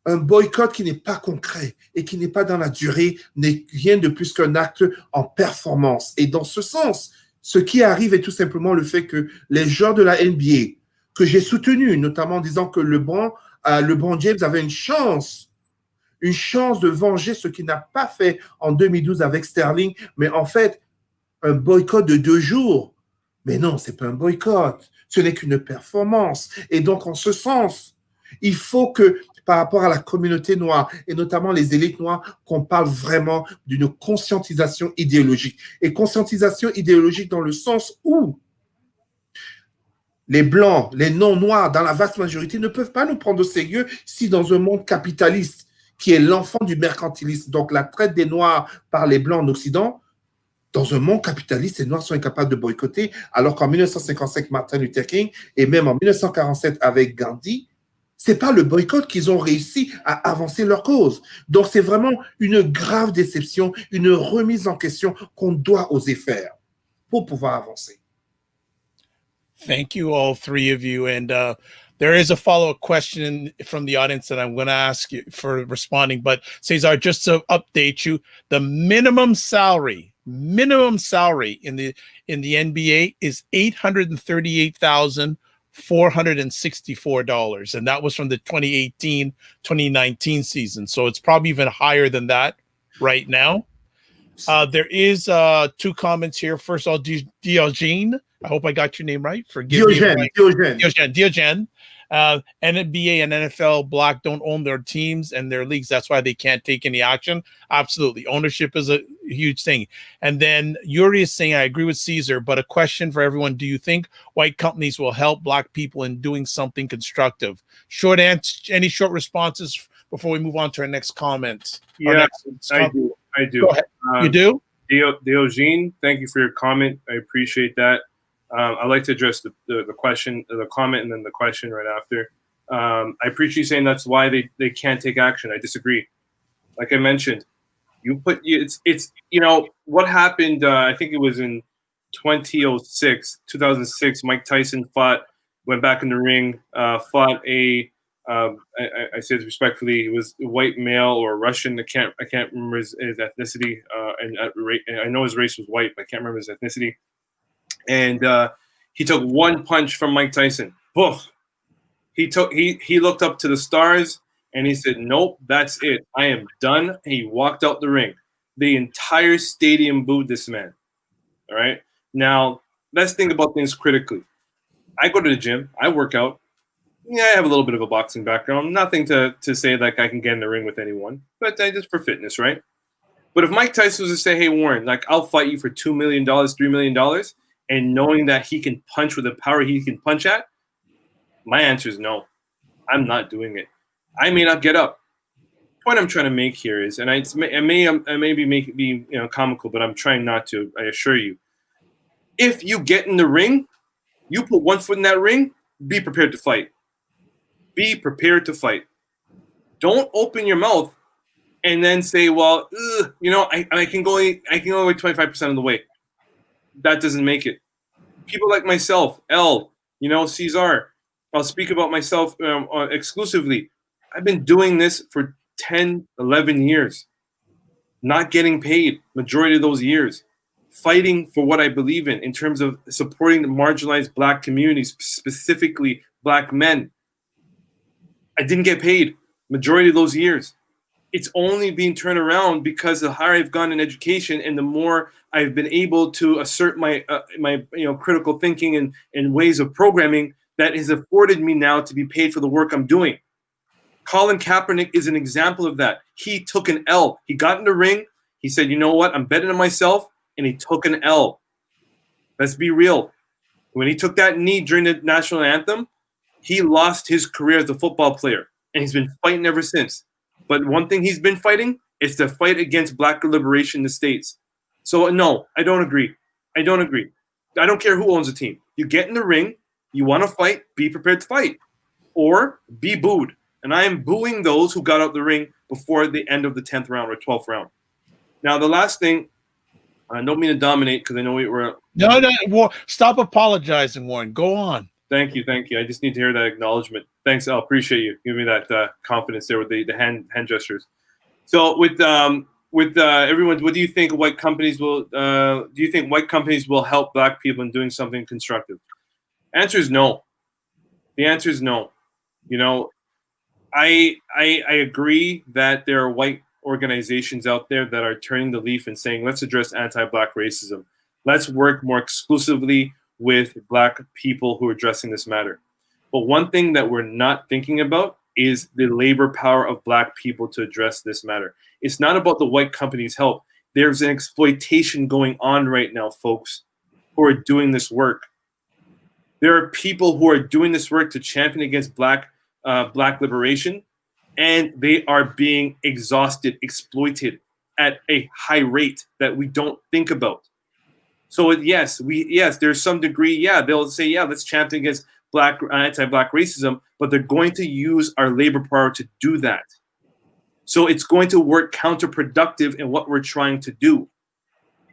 S4: un boycott qui n'est pas concret et qui n'est pas dans la durée n'est rien de plus qu'un acte en performance. Et dans ce sens, ce qui arrive est tout simplement le fait que les joueurs de la NBA, que j'ai soutenus, notamment en disant que LeBron James avait une chance de venger ce qu'il n'a pas fait en 2012 avec Sterling, mais en fait, un boycott de 2 jours. Mais non, c'est pas un boycott, ce n'est qu'une performance. Et donc, en ce sens, il faut que, par rapport à la communauté noire, et notamment les élites noires, qu'on parle vraiment d'une conscientisation idéologique. Et conscientisation idéologique dans le sens où les Blancs, les non-noirs, dans la vaste majorité, ne peuvent pas nous prendre au sérieux si dans un monde capitaliste, qui est l'enfant du mercantilisme, donc la traite des Noirs par les Blancs en Occident, dans un monde capitaliste, les Noirs sont incapables de boycotter, alors qu'en 1955, Martin Luther King, et même en 1947 avec Gandhi, c'est pas le boycott qu'ils ont réussi à avancer leur cause. Donc, c'est vraiment une grave déception, une remise en question qu'on doit oser faire pour pouvoir avancer.
S1: Thank you, all three of you. And there is a follow-up question from the audience that I'm going to ask you for responding. But Cesar, just to update you, the minimum salary in the NBA is $838,464, and that was from the 2018-2019 season. So it's probably even higher than that right now. There is 2 comments here. First of all, Diogene. I hope I got your name right. Forgive me. Diogene. NBA and NFL Black don't own their teams and their leagues. That's why they can't take any action. Absolutely. Ownership is a huge thing. And then Yuri is saying, I agree with Cesar, but a question for everyone. Do you think white companies will help Black people in doing something constructive? Short answer, any short responses before we move on to our next comment?
S3: Yeah, I do.
S1: Go ahead. You do?
S3: Diogene, thank you for your comment. I appreciate that. I'd like to address the question, the comment, and then the question right after. I appreciate you saying that's why they can't take action. I disagree. Like I mentioned, it's what happened. I think it was in 2006. Mike Tyson went back in the ring, fought I say this respectfully. It was a white male or Russian. I can't remember his ethnicity. And I know his race was white, but I can't remember his ethnicity. And he took one punch from Mike Tyson. Boof. He looked up to the stars and he said, "Nope, that's it. I am done." And he walked out the ring. The entire stadium booed this man. All right. Now let's think about things critically. I go to the gym. I work out. Yeah, I have a little bit of a boxing background. Nothing to say like I can get in the ring with anyone, but just for fitness, right? But if Mike Tyson was to say, "Hey Warren, like I'll fight you for $2 million, $3 million," and knowing that he can punch with the power he can punch at, my answer is no. I'm not doing it. I may not get up. The point I'm trying to make here is, and I may be comical, but I'm trying not to. I assure you. If you get in the ring, you put one foot in that ring. Be prepared to fight. Be prepared to fight. Don't open your mouth and then say, "Well, I can go only 25% of the way." That doesn't make it. People like myself, Cesar. I'll speak about myself exclusively. I've been doing this for 10, 11 years, not getting paid majority of those years, fighting for what I believe in terms of supporting the marginalized Black communities, specifically Black men. I didn't get paid majority of those years. It's only being turned around because the higher I've gone in education and the more I've been able to assert my critical thinking and ways of programming that has afforded me now to be paid for the work I'm doing. Colin Kaepernick is an example of that. He took an L. He got in the ring. He said, "You know what? I'm better than myself," and he took an L. Let's be real. When he took that knee during the national anthem, he lost his career as a football player, and he's been fighting ever since. But one thing he's been fighting is the fight against Black liberation in the States. So no, I don't agree. I don't care who owns the team. You get in the ring, you want to fight, be prepared to fight, or be booed. And I am booing those who got out the ring before the end of the 10th round or 12th round. Now, the last thing, I don't mean to dominate because I know we're...
S1: No, stop apologizing, Warren. Go on.
S3: Thank you. I just need to hear that acknowledgement. Thanks, I appreciate you giving me that confidence there with the hand gestures. So with everyone, what do you think white companies will? Do you think white companies will help Black people in doing something constructive? Answer is no. The answer is no. I agree that there are white organizations out there that are turning the leaf and saying, let's address anti-Black racism. Let's work more exclusively with Black people who are addressing this matter. But one thing that we're not thinking about is the labor power of Black people to address this matter. It's not about the white companies' help. There's an exploitation going on right now, folks, who are doing this work. There are people who are doing this work to champion against Black liberation, and they are being exhausted, exploited at a high rate that we don't think about. So yes, there's some degree, they'll say, let's champion against anti-Black racism, but they're going to use our labor power to do that. So it's going to work counterproductive in what we're trying to do.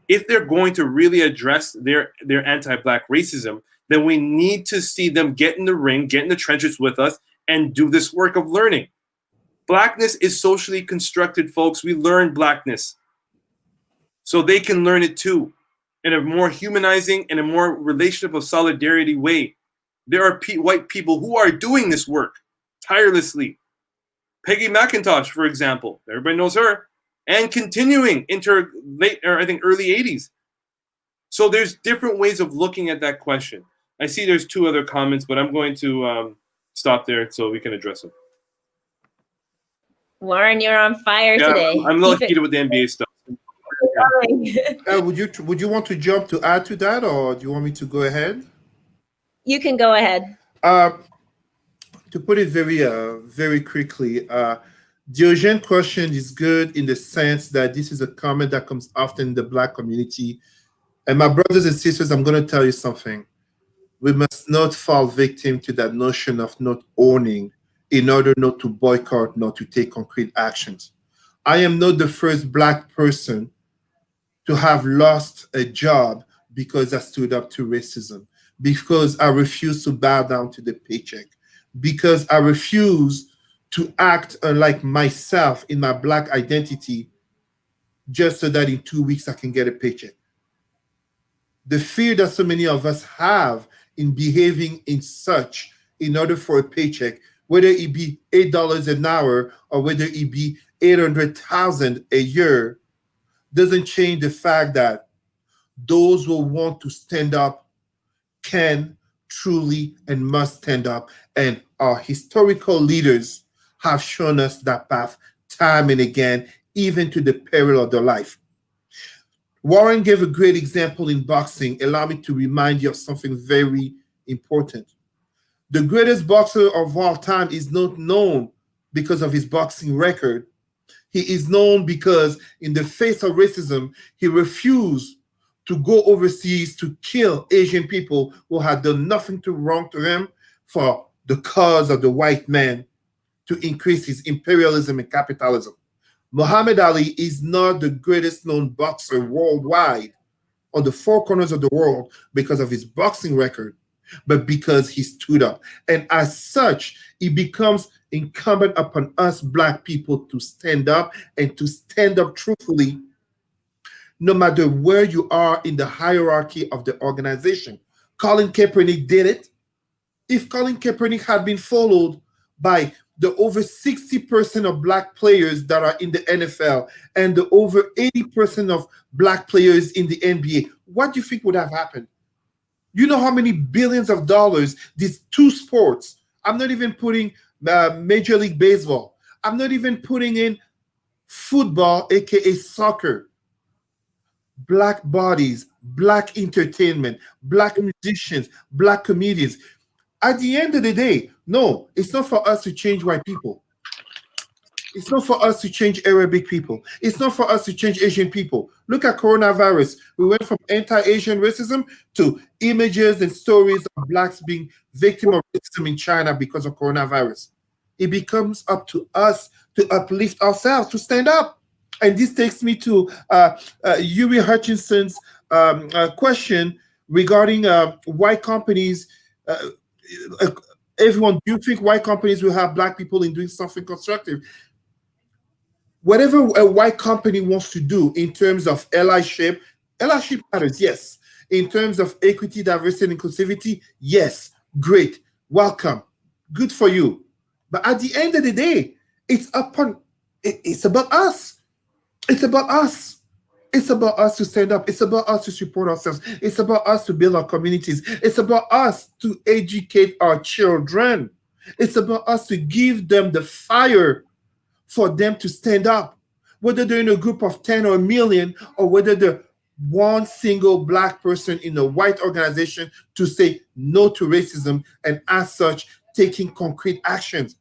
S3: If they're going to really address their anti-Black racism, then we need to see them get in the ring, get in the trenches with us, and do this work of learning. Blackness is socially constructed, folks. We learn Blackness. So they can learn it too, in a more humanizing and a more relationship of solidarity way. There are white people who are doing this work tirelessly. Peggy McIntosh, for example, everybody knows her, and continuing into her early 80s. So there's different ways of looking at that question. I see there's two other comments, but I'm going to stop there so we can address them.
S2: Warren, you're on fire today.
S3: I'm a little heated with the NBA stuff.
S4: Would you want to jump to add to that, or do you want me to go ahead?
S2: You can go ahead.
S4: To put it very quickly, Diogene's question is good in the sense that this is a comment that comes often in the Black community. And my brothers and sisters, I'm going to tell you something. We must not fall victim to that notion of not owning in order not to boycott, not to take concrete actions. I am not the first Black person to have lost a job because I stood up to racism, because I refused to bow down to the paycheck, because I refuse to act unlike myself in my Black identity just so that in 2 weeks I can get a paycheck. The fear that so many of us have in behaving in such in order for a paycheck, whether it be $8 an hour or whether it be $800,000 a year, doesn't change the fact that those who want to stand up can truly and must stand up. And our historical leaders have shown us that path time and again, even to the peril of their life. Warren gave a great example in boxing. Allow me to remind you of something very important. The greatest boxer of all time is not known because of his boxing record. He is known because, in the face of racism, he refused to go overseas to kill Asian people who had done nothing wrong to him for the cause of the white man to increase his imperialism and capitalism. Muhammad Ali is not the greatest known boxer worldwide on the four corners of the world because of his boxing record, but because he stood up. And as such, it becomes incumbent upon us Black people to stand up and to stand up truthfully, no matter where you are in the hierarchy of the organization. Colin Kaepernick did it. If Colin Kaepernick had been followed by the over 60% of Black players that are in the NFL and the over 80% of Black players in the NBA, what do you think would have happened? You know how many billions of dollars these two sports, I'm not even putting Major League Baseball, I'm not even putting in football, aka soccer, Black bodies, Black entertainment, Black musicians, Black comedians. At the end of the day, no, it's not for us to change white people. It's not for us to change Arabic people. It's not for us to change Asian people. Look at coronavirus. We went from anti-Asian racism to images and stories of Blacks being victim of racism in China because of coronavirus. It becomes up to us to uplift ourselves, to stand up. And this takes me to Yuri Hutchinson's question regarding white companies. Everyone, do you think white companies will have Black people in doing something constructive? Whatever a white company wants to do in terms of allyship matters, yes. In terms of equity, diversity, and inclusivity, yes, great, welcome, good for you. But at the end of the day, it's about us. It's about us. It's about us to stand up. It's about us to support ourselves. It's about us to build our communities. It's about us to educate our children. It's about us to give them the fire for them to stand up, whether they're in a group of 10 or a million, or whether they're one single Black person in a white organization to say no to racism and as such taking concrete actions.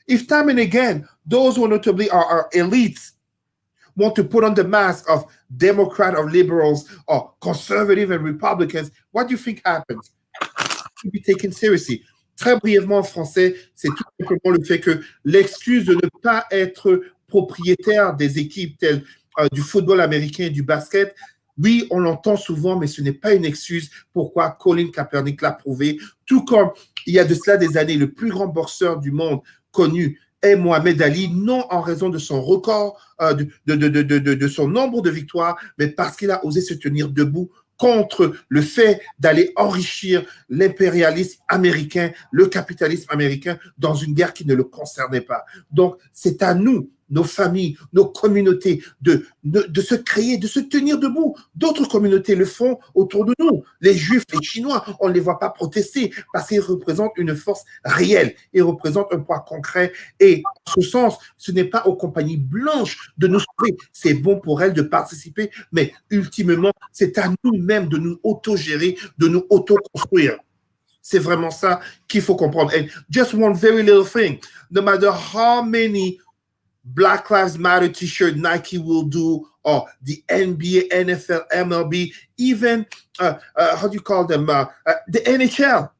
S4: If time and again, those who notably are our elites want to put on the mask of Democrat or liberals or conservative and Republicans, what do you think happens? To be taken seriously. Très brièvement en français, c'est tout simplement le fait que l'excuse de ne pas être propriétaire des équipes telles du football américain et du basket, oui, on l'entend souvent, mais ce n'est pas une excuse. Pourquoi? Colin Kaepernick l'a prouvé. Tout comme il y a de cela des années, le plus grand boxeur du monde connu est Mohamed Ali, non en raison de son record, de son nombre de victoires, mais parce qu'il a osé se tenir debout contre le fait d'aller enrichir l'impérialisme américain, le capitalisme américain dans une guerre qui ne le concernait pas. Donc, c'est à nous, nos familles, nos communautés, de se créer, de se tenir debout. D'autres communautés le font autour de nous. Les Juifs, les Chinois, on ne les voit pas protester parce qu'ils représentent une force réelle. Ils représentent un poids concret. Et en ce sens, ce n'est pas aux compagnies blanches de nous sauver. C'est bon pour elles de participer, mais ultimement, c'est à nous-mêmes de nous auto-gérer, de nous auto-construire. C'est vraiment ça qu'il faut comprendre. And just one very little thing, no matter how many Black Lives Matter t-shirt Nike will do, or the NBA, NFL, MLB, even, how do you call them, the NHL.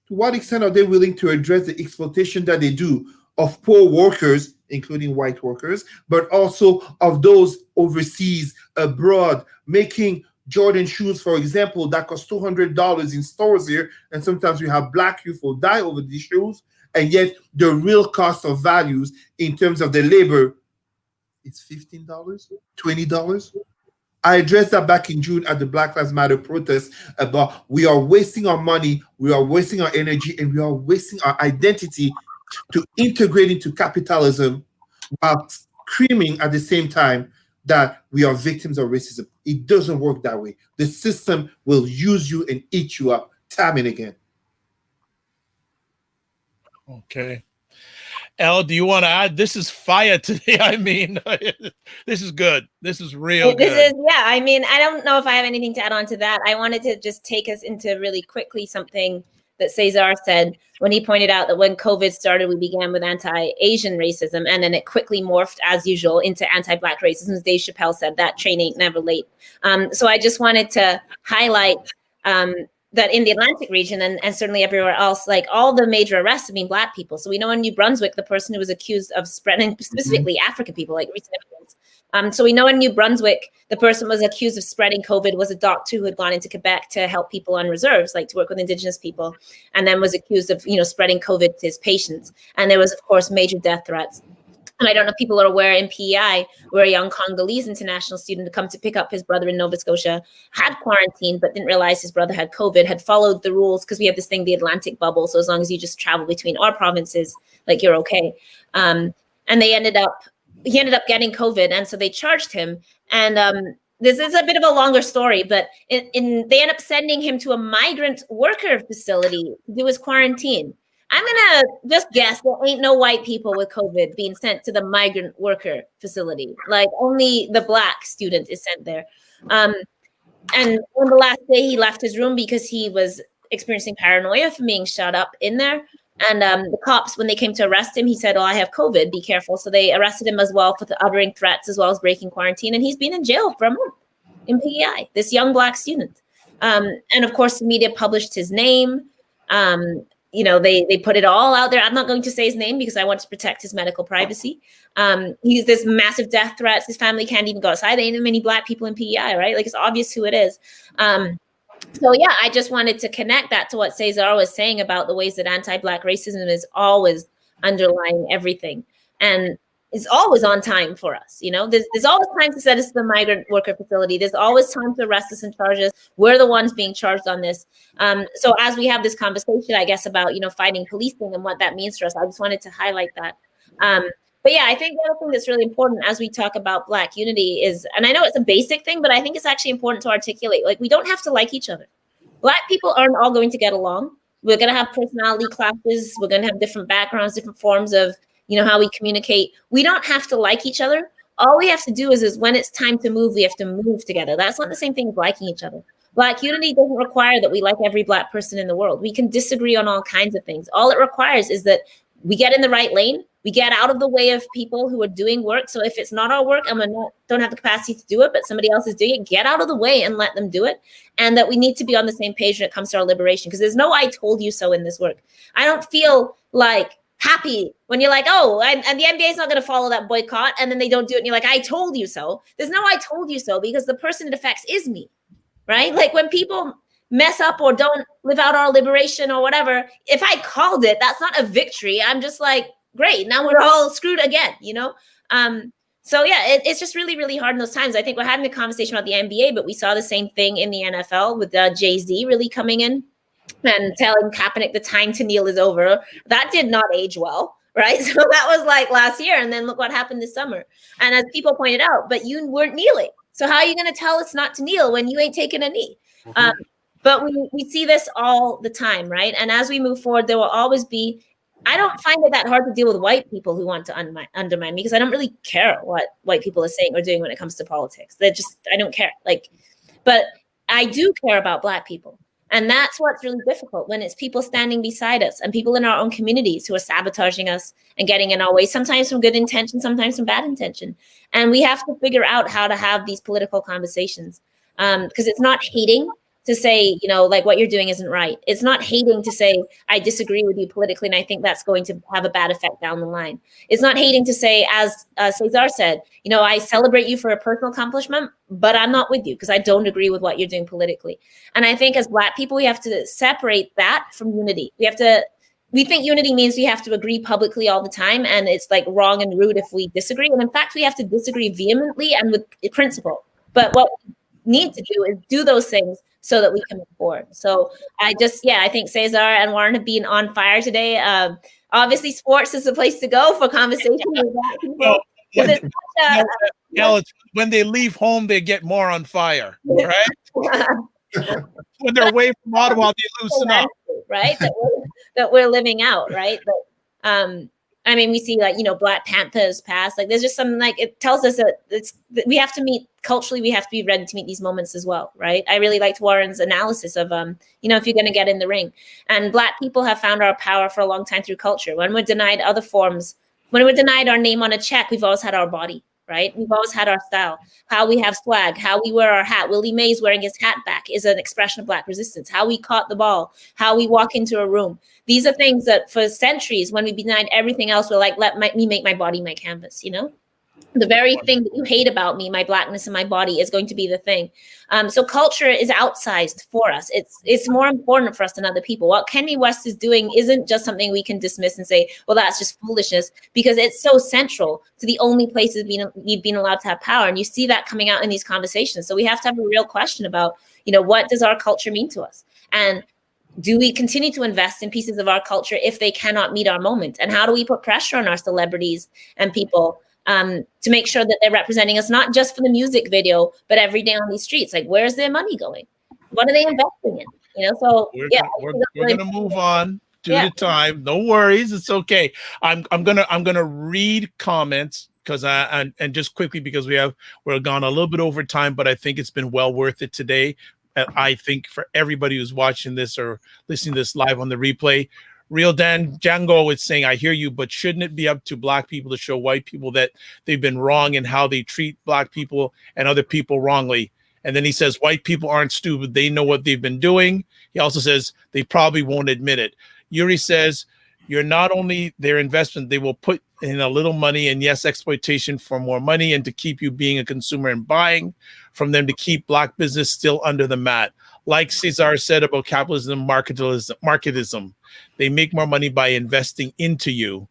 S4: To what extent are they willing to address the exploitation that they do of poor workers, including white workers, but also of those overseas, abroad, making Jordan shoes, for example, that cost $200 in stores here, and sometimes we have Black youth who die over these shoes, and yet the real cost of values in terms of the labor is $15, $20. I addressed that back in June at the Black Lives Matter protest about we are wasting our money, we are wasting our energy, and we are wasting our identity to integrate into capitalism while screaming at the same time that we are victims of racism. It doesn't work that way. The system will use you and eat you up time and again.
S1: Okay. Elle, do you want to add? This is fire today. I mean, this is good. This is real good.
S2: This is, yeah. I mean, I don't know if I have anything to add on to that. I wanted to just take us into really quickly something that Cesar said when he pointed out that when COVID started, we began with anti-Asian racism, and then it quickly morphed, as usual, into anti-Black racism. As Dave Chappelle said, that train ain't never late. So I just wanted to highlight that in the Atlantic region and certainly everywhere else, like all the major arrests have been Black people. So we know in New Brunswick, the person who was accused of spreading, specifically African people, like recent evidence. So we know in New Brunswick, the person was accused of spreading COVID was a doctor who had gone into Quebec to help people on reserves, like to work with Indigenous people, and then was accused of, spreading COVID to his patients. And there was, of course, major death threats. And I don't know if people are aware, in PEI, where a young Congolese international student had come to pick up his brother in Nova Scotia, had quarantined, but didn't realize his brother had COVID, had followed the rules, because we have this thing, the Atlantic bubble. So as long as you just travel between our provinces, like you're okay. And he ended up getting COVID. And so they charged him. And this is a bit of a longer story, but they end up sending him to a migrant worker facility to do his quarantine. I'm going to just guess there ain't no white people with COVID being sent to the migrant worker facility. Like only the Black student is sent there. And on the last day, he left his room because he was experiencing paranoia from being shut up in there. And the cops, when they came to arrest him, he said, "Oh, I have COVID, be careful." So they arrested him as well for uttering threats as well as breaking quarantine. And he's been in jail for a month in PEI, this young Black student. And of course, the media published his name. They put it all out there. I'm not going to say his name because I want to protect his medical privacy. He's this massive death threats. His family can't even go outside. There ain't many Black people in PEI, right? Like it's obvious who it is. So yeah, I just wanted to connect that to what Cesar was saying about the ways that anti-Black racism is always underlying everything. And it's always on time for us. There's always time to send us to the migrant worker facility. There's always time to arrest us and charge us. We're the ones being charged on this. So as we have this conversation, I guess, about, fighting policing and what that means for us, I just wanted to highlight that. But yeah, I think the other thing that's really important as we talk about Black unity is, and I know it's a basic thing, but I think it's actually important to articulate, like, we don't have to like each other. Black people aren't all going to get along. We're going to have personality clashes. We're going to have different backgrounds, different forms of, how we communicate. We don't have to like each other. All we have to do is when it's time to move, we have to move together. That's not the same thing as liking each other. Black unity doesn't require that we like every Black person in the world. We can disagree on all kinds of things. All it requires is that we get in the right lane. We get out of the way of people who are doing work. So if it's not our work and we don't have the capacity to do it, but somebody else is doing it, get out of the way and let them do it. And that we need to be on the same page when it comes to our liberation, because there's no "I told you so" in this work. I don't feel like happy when you're like, "Oh, and the NBA is not going to follow that boycott," and then they don't do it and you're like, "I told you so." There's no "I told you so," because the person it affects is me, right? Like when people mess up or don't live out our liberation or whatever, if I called it, that's not a victory. I'm just like, great, now we're all screwed again, So yeah, it's just really, really hard in those times. I think we're having a conversation about the NBA, but we saw the same thing in the NFL with Jay-Z really coming in and telling Kaepernick the time to kneel is over. That did not age well, right? So that was like last year, and then look what happened this summer. And as people pointed out, but you weren't kneeling. So how are you going to tell us not to kneel when you ain't taking a knee? Mm-hmm. But we see this all the time, right? And as we move forward, there will always be, I don't find it that hard to deal with white people who want to undermine me, because I don't really care what white people are saying or doing when it comes to politics. I don't care. But I do care about Black people. And that's what's really difficult, when it's people standing beside us and people in our own communities who are sabotaging us and getting in our way, sometimes from good intention, sometimes from bad intention. And we have to figure out how to have these political conversations, because it's not hating to say, like what you're doing isn't right. It's not hating to say, I disagree with you politically, and I think that's going to have a bad effect down the line. It's not hating to say, as Cesar said, I celebrate you for a personal accomplishment, but I'm not with you because I don't agree with what you're doing politically. And I think as Black people, we have to separate that from unity. We think unity means we have to agree publicly all the time, and it's like wrong and rude if we disagree. And in fact, we have to disagree vehemently and with principle. But what we need to do is do those things so that we can move forward. So I think Cesar and Warren have been on fire today. Obviously, sports is the place to go for conversation with Black people.
S1: When they leave home, they get more on fire, right? When they're away from Ottawa, they loosen up.
S2: Right? That we're living out, right? But I mean, we see like, Black Panthers passed. Like, there's just some, like, it tells us that that we have to meet culturally. We have to be ready to meet these moments as well, right? I really liked Warren's analysis of, if you're going to get in the ring, and Black people have found our power for a long time through culture. When we're denied other forms, when we're denied our name on a check, we've always had our body, right? We've always had our style, how we have swag, how we wear our hat. Willie Mays wearing his hat back is an expression of Black resistance. How we caught the ball, how we walk into a room. These are things that for centuries, when we denied everything else, we're like, me make my body my canvas, The very thing that you hate about me, my Blackness and my body, is going to be the thing. So culture is outsized for us. It's more important for us than other people. What Kanye West is doing isn't just something we can dismiss and say, well, that's just foolishness, because it's so central to the only places we've been allowed to have power. And you see that coming out in these conversations. So we have to have a real question about, what does our culture mean to us? And do we continue to invest in pieces of our culture if they cannot meet our moment? And how do we put pressure on our celebrities and people to make sure that they're representing us, not just for the music video, but every day on these streets? Like, where's their money going? What are they investing in? So
S1: we're gonna move on due to time. No worries, it's okay. I'm gonna read comments because and just quickly, because we're gone a little bit over time, but I think it's been well worth it today. I think for everybody who's watching this or listening to this live on the replay, Real Dan Django is saying, I hear you, but shouldn't it be up to Black people to show white people that they've been wrong in how they treat Black people and other people wrongly? And then he says, white people aren't stupid. They know what they've been doing. He also says they probably won't admit it. Yuri says, you're not only their investment, they will put in a little money and yes, exploitation for more money and to keep you being a consumer and buying from them to keep Black business still under the mat. Like Cesar said about capitalism, marketism. They make more money by investing into you.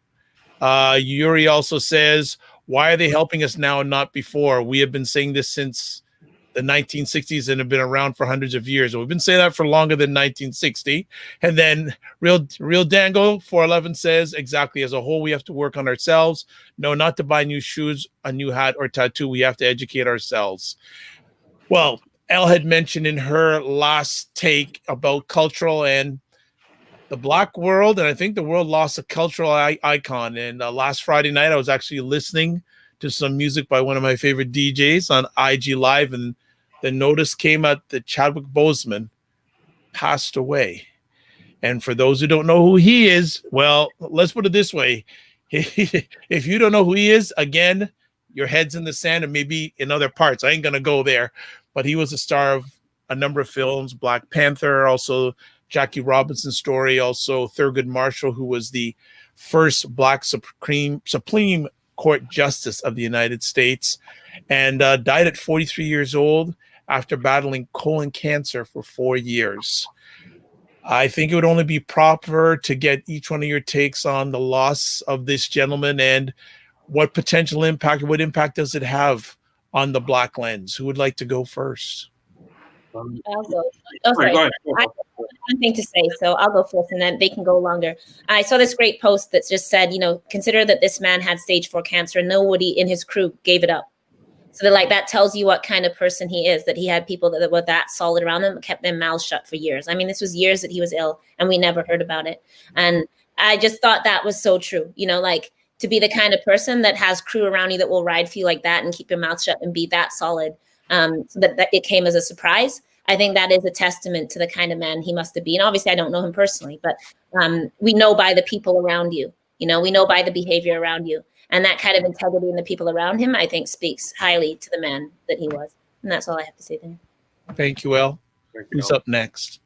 S1: Yuri also says, why are they helping us now and not before? We have been saying this since the 1960s and have been around for hundreds of years. We've been saying that for longer than 1960. And then Real Dango 411 says, exactly, as a whole, we have to work on ourselves. No, not to buy new shoes, a new hat, or tattoo. We have to educate ourselves. Well, Elle had mentioned in her last take about cultural and the Black world, and I think the world lost a cultural icon. And last Friday night, I was actually listening to some music by one of my favorite DJs on IG Live, and the notice came out that Chadwick Boseman passed away. And for those who don't know who he is, well, let's put it this way. If you don't know who he is, again, your head's in the sand and maybe in other parts. I ain't going to go there. But he was a star of a number of films, Black Panther, also Jackie Robinson's story, also Thurgood Marshall, who was the first Black Supreme Court Justice of the United States, and died at 43 years old after battling colon cancer for 4 years. I think it would only be proper to get each one of your takes on the loss of this gentleman and what potential impact, what impact does it have on the Black lens? Who would like to go first?
S2: I'll go. Oh, sorry. I have one thing to say, so I'll go first and then they can go longer. I saw this great post that just said, consider that this man had stage 4 cancer and nobody in his crew gave it up. So they're like, that tells you what kind of person he is, that he had people that were that solid around him, kept their mouths shut for years. I mean, this was years that he was ill and we never heard about it. And I just thought that was so true, to be the kind of person that has crew around you that will ride for you like that and keep your mouth shut and be that solid, so that it came as a surprise. I think that is a testament to the kind of man he must have been. Obviously, I don't know him personally, but we know by the people around you, we know by the behavior around you. And that kind of integrity in the people around him, I think, speaks highly to the man that he was. And that's all I have to say there.
S1: Thank you, El. Who's up next?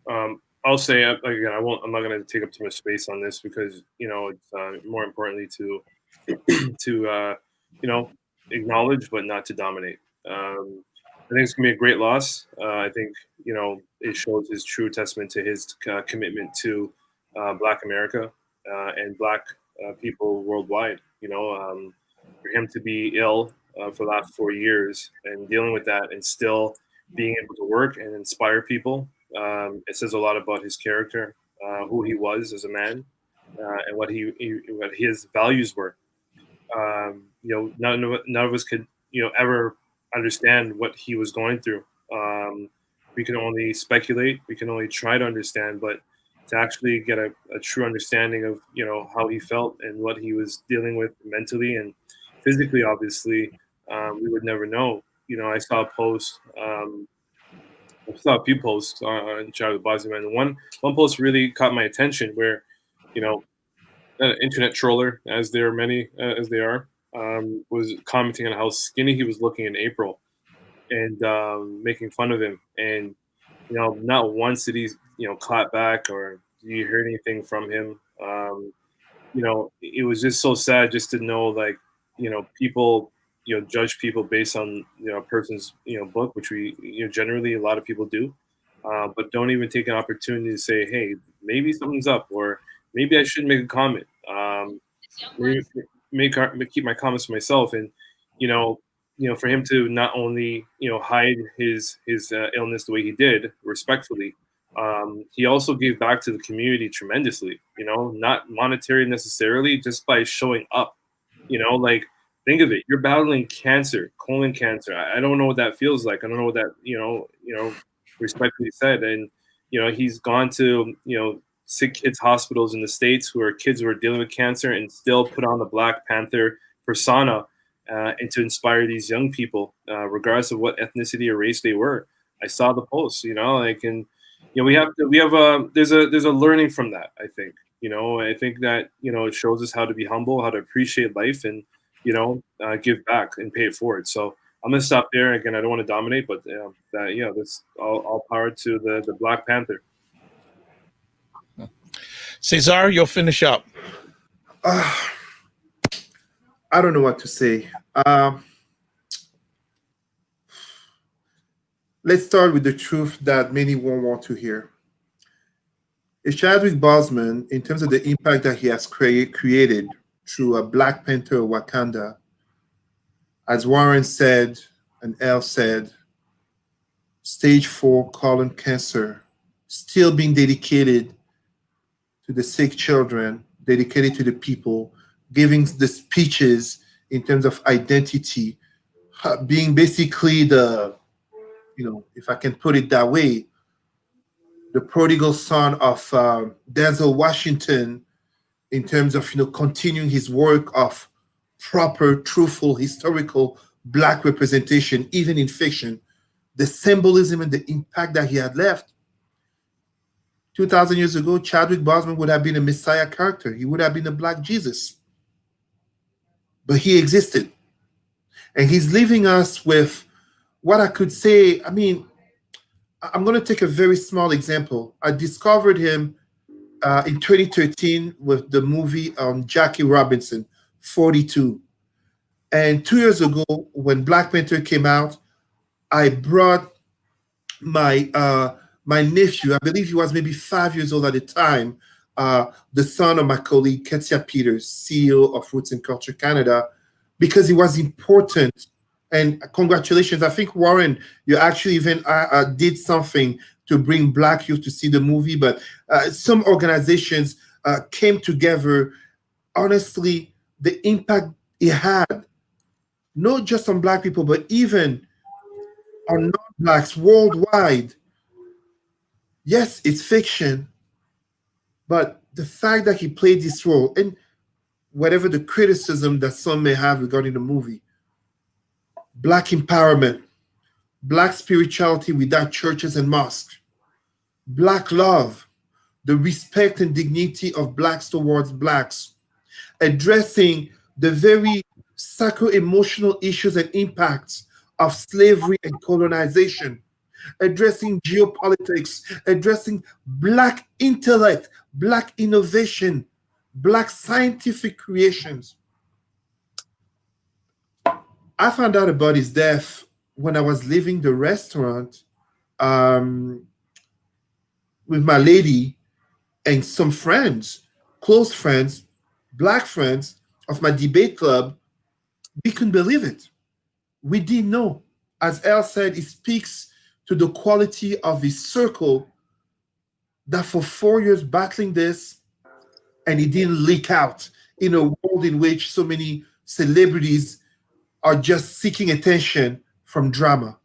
S3: I'll say, again, I'm not going to take up too much space on this because, it's more importantly to acknowledge, but not to dominate. I think it's going to be a great loss. I think, it shows his true testament to his commitment to Black America and Black people worldwide. For him to be ill for the last 4 years and dealing with that and still being able to work and inspire people, it says a lot about his character, who he was as a man, and what his values were. None of us could ever understand what he was going through. We can only speculate. We can only try to understand, but to actually get a true understanding of how he felt and what he was dealing with mentally and physically. Obviously, we would never know. I saw a post. I saw a few posts on Chadwick Boseman, and one post really caught my attention where, an internet troller, as there are many as they are, was commenting on how skinny he was looking in April, and making fun of him. And not once did he clap back or did you hear anything from him. It was just so sad just to know, like, people judge people based on a person's book, which we generally a lot of people do, but don't even take an opportunity to say, hey, maybe something's up, or maybe I shouldn't make a comment. Maybe keep my comments to myself. And for him to not only hide his illness the way he did respectfully, he also gave back to the community tremendously. Not monetary necessarily, just by showing up. Like, think of it, you're battling cancer, colon cancer. I don't know what that feels like. I don't know what that respectfully said. And he's gone to sick kids hospitals in the States who are dealing with cancer, and still put on the Black Panther persona, and to inspire these young people, regardless of what ethnicity or race they were. I saw the post, and we have there's a learning from that. I think I think that it shows us how to be humble, how to appreciate life, and give back and pay it forward. So I'm gonna stop there. Again, I don't want to dominate, but that's all power to the Black Panther.
S1: Cesar, you'll finish up.
S4: I don't know what to say. Let's start with the truth that many won't want to hear. If Chadwick Boseman, in terms of the impact that he has created through a Black Panther Wakanda, as Warren said and Elle said, stage 4 colon cancer, still being dedicated to the sick children, dedicated to the people, giving the speeches in terms of identity, being basically the, if I can put it that way, the prodigal son of Denzel Washington, in terms of continuing his work of proper, truthful, historical Black representation, even in fiction, the symbolism and the impact that he had left. 2,000 years ago, Chadwick Boseman would have been a Messiah character. He would have been a Black Jesus. But he existed. And he's leaving us with what I could say. I mean, I'm going to take a very small example. I discovered him in 2013 with the movie Jackie Robinson, 42. And 2 years ago, when Black Panther came out, I brought my my nephew, I believe he was maybe 5 years old at the time, the son of my colleague, Ketia Peters, CEO of Roots and Culture Canada, because it was important. And congratulations. I think, Warren, you actually even did something to bring Black youth to see the movie, but some organizations came together. Honestly, the impact it had, not just on Black people, but even on non-Blacks worldwide. Yes, it's fiction, but the fact that he played this role, and whatever the criticism that some may have regarding the movie, Black empowerment, Black spirituality without churches and mosques, Black love, the respect and dignity of Blacks towards Blacks, addressing the very psycho-emotional issues and impacts of slavery and colonization, addressing geopolitics, addressing Black intellect, Black innovation, Black scientific creations. I found out about his death when I was leaving the restaurant with my lady and some friends, close friends, Black friends of my debate club. We couldn't believe it. We didn't know. As Elle said, it speaks to the quality of his circle, that for 4 years battling this, and it didn't leak out in a world in which so many celebrities are just seeking attention from drama.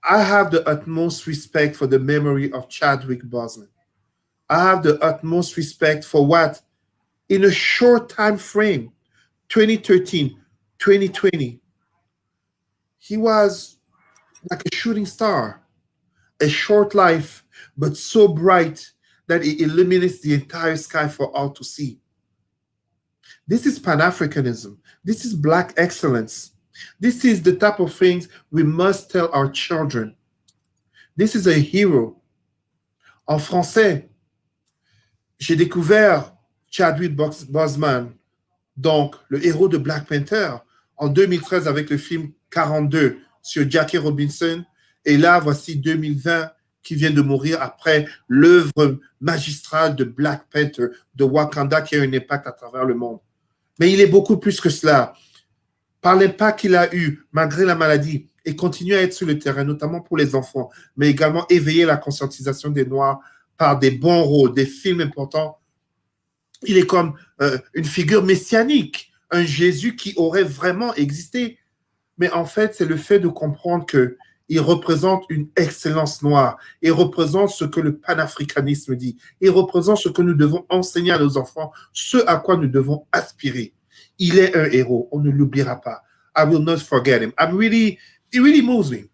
S4: I have the utmost respect for the memory of Chadwick Boseman. I have the utmost respect for what, in a short time frame, 2013, 2020, he was like a shooting star, a short life, but so bright that it illuminates the entire sky for all to see. This is Pan-Africanism. This is Black excellence. This is the type of things we must tell our children. This is a hero. En français, j'ai découvert Chadwick Boseman, donc le héros de Black Panther, en 2013 avec le film 42 sur Jackie Robinson. Et là, voici 2020 qui vient de mourir après l'œuvre magistrale de Black Panther, de Wakanda, qui a un impact à travers le monde. Mais il est beaucoup plus que cela. Par l'impact qu'il a eu, malgré la maladie, et continue à être sur le terrain, notamment pour les enfants, mais également éveiller la conscientisation des Noirs par des bons rôles, des films importants. Il est comme une figure messianique, un Jésus qui aurait vraiment existé. Mais en fait, c'est le fait de comprendre qu'il représente une excellence noire. Il représente ce que le panafricanisme dit. Il représente ce que nous devons enseigner à nos enfants, ce à quoi nous devons aspirer. Il est un héros, on ne l'oubliera pas. I will not forget him. It really moves me.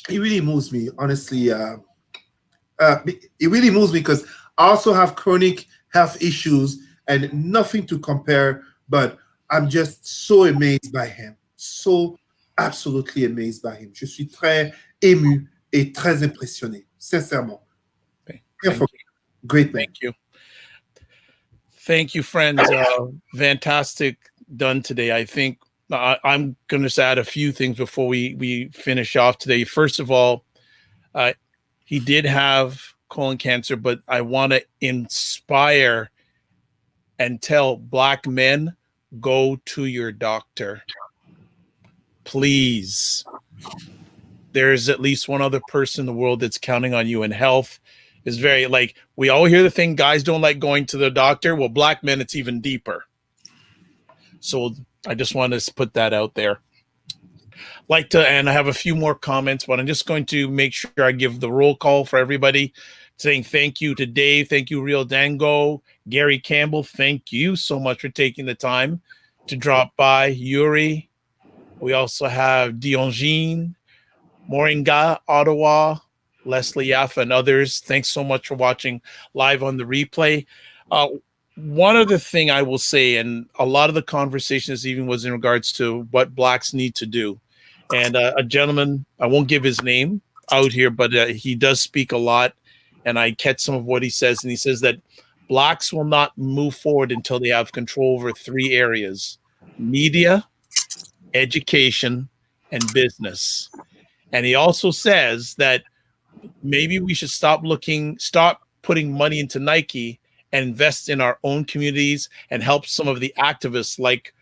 S4: It really moves me, honestly. It really moves me because I also have chronic health issues and nothing to compare, but I'm just so amazed by him. So absolutely amazed by him. Je suis très ému et très impressionné, sincèrement. Great man.
S1: Thank you. Thank you, friends. Fantastic done today. I think I'm going to add a few things before we finish off today. First of all, he did have colon cancer, but I want to inspire and tell Black men, go to your doctor. Please. There's at least one other person in the world that's counting on you, and health is very, like, we all hear the thing, guys don't like going to the doctor. Well, Black men, it's even deeper. So I just want to put that out there. And I have a few more comments, but I'm just going to make sure I give the roll call for everybody, saying thank you to Dave. Thank you, Real Dango. Gary Campbell, thank you so much for taking the time to drop by. Yuri. We also have Diongine, Moringa, Ottawa, Leslie Yaffa, and others. Thanks so much for watching live on the replay. One other thing I will say, and a lot of the conversation this evening was in regards to what Blacks need to do. And a gentleman, I won't give his name out here, but he does speak a lot, and I catch some of what he says. And he says that Blacks will not move forward until they have control over three areas: media, education, and business. And he also says that maybe we should stop putting money into Nike and invest in our own communities and help some of the activists like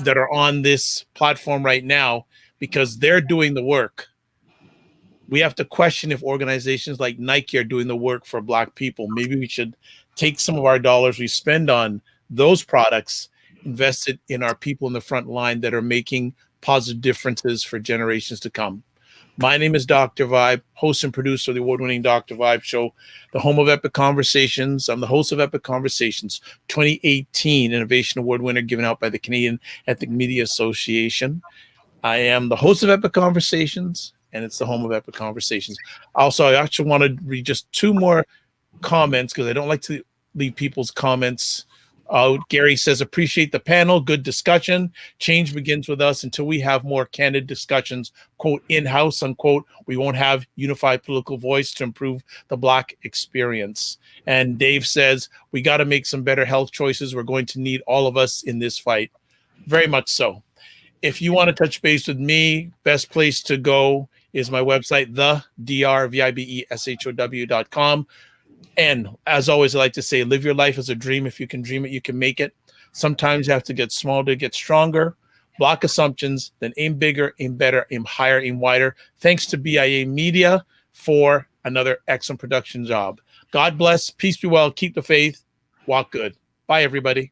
S1: that are on this platform right now, because they're doing the work. We have to question if organizations like Nike are doing the work for Black people. Maybe we should take some of our dollars we spend on those products, invest it in our people in the front line that are making positive differences for generations to come. My name is Dr. Vibe, host and producer of the award-winning Dr. Vibe Show, the home of Epic Conversations. I'm the host of Epic Conversations, 2018 Innovation Award winner given out by the Canadian Ethnic Media Association. I am the host of Epic Conversations, and it's the home of Epic Conversations. Also, I actually want to read just two more comments because I don't like to leave people's comments out. Gary says, appreciate the panel, good discussion. Change begins with us. Until we have more candid discussions, quote, in-house, unquote, we won't have unified political voice to improve the Black experience. And Dave says, we got to make some better health choices. We're going to need all of us in this fight. Very much so. If you want to touch base with me, best place to go is my website, thedrvibeshow.com. And as always, I like to say, live your life as a dream. If you can dream it, you can make it. Sometimes you have to get small to get stronger. Block assumptions, then aim bigger, aim better, aim higher, aim wider. Thanks to BIA Media for another excellent production job. God bless. Peace be well. Keep the faith. Walk good. Bye, everybody.